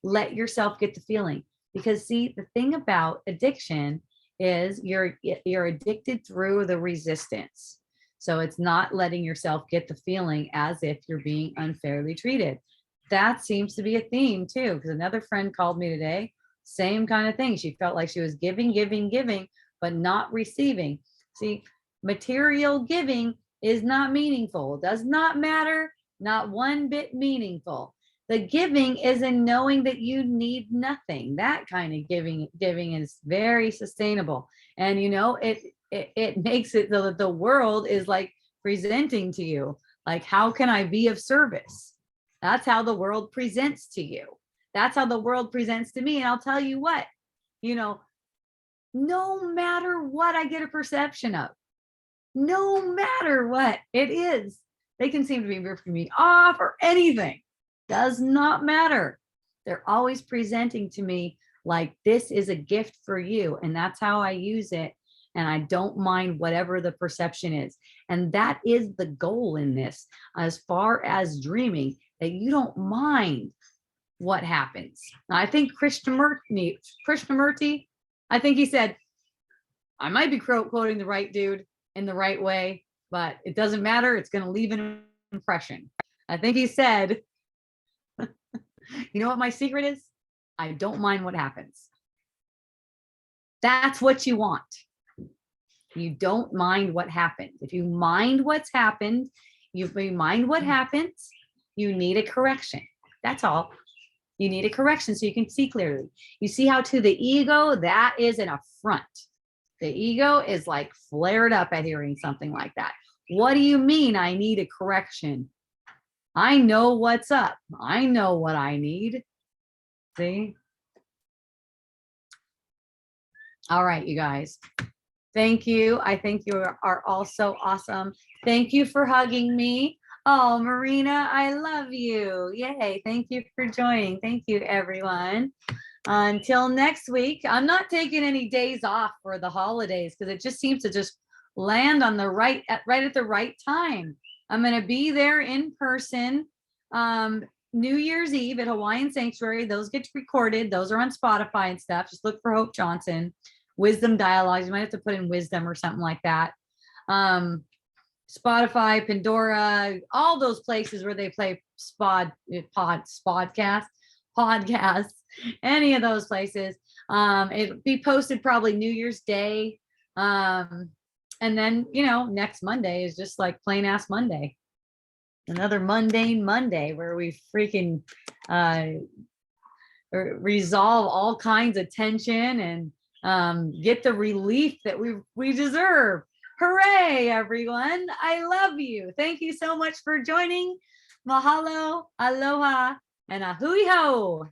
Let yourself get the feeling, because see, the thing about addiction is you're addicted through the resistance. So it's not letting yourself get the feeling as if you're being unfairly treated. That seems to be a theme too, because another friend called me today, same kind of thing. She felt like she was giving, but not receiving. See, material giving is not meaningful. Does not matter, not one bit meaningful. The giving is in knowing that you need nothing. That kind of giving is very sustainable. And you know, it makes it so that the world is like presenting to you, like, how can I be of service? That's how the world presents to you. That's how the world presents to me. And I'll tell you what, you know, no matter what I get a perception of, no matter what it is, they can seem to be ripping me off or anything. Does not matter. They're always presenting to me like this is a gift for you. And that's how I use it. And I don't mind whatever the perception is. And that is the goal in this, as far as dreaming, that you don't mind what happens. Now, I think Krishnamurti, I think he said, I might be quoting the right dude in the right way, but it doesn't matter. It's going to leave an impression. I think he said, you know what my secret is? I don't mind what happens. That's what you want. You don't mind what happens. If you mind what's happened, you mind what happens, you need a correction. That's all. You need a correction so you can see clearly. You see how to the ego, that is an affront. The ego is like flared up at hearing something like that. What do you mean I need a correction? I know what's up. I know what I need. See? All right, you guys. Thank you. I think you are all so awesome. Thank you for hugging me. Oh, Marina, I love you. Yay. Thank you for joining. Thank you, everyone. Until next week, I'm not taking any days off for the holidays because it just seems to just land on the right at the right time. I'm going to be there in person New Year's Eve at Hawaiian Sanctuary. Those get recorded. Those are on Spotify and stuff. Just look for Hope Johnson. Wisdom Dialogues. You might have to put in wisdom or something like that. Spotify, Pandora, all those places where they play podcast. podcasts, any of those places. It'll be posted probably New Year's Day. And then, next Monday is just like plain ass Monday. Another mundane Monday where we freaking resolve all kinds of tension and get the relief that we deserve. Hooray, everyone. I love you. Thank you so much for joining. Mahalo, aloha, and a hui ho.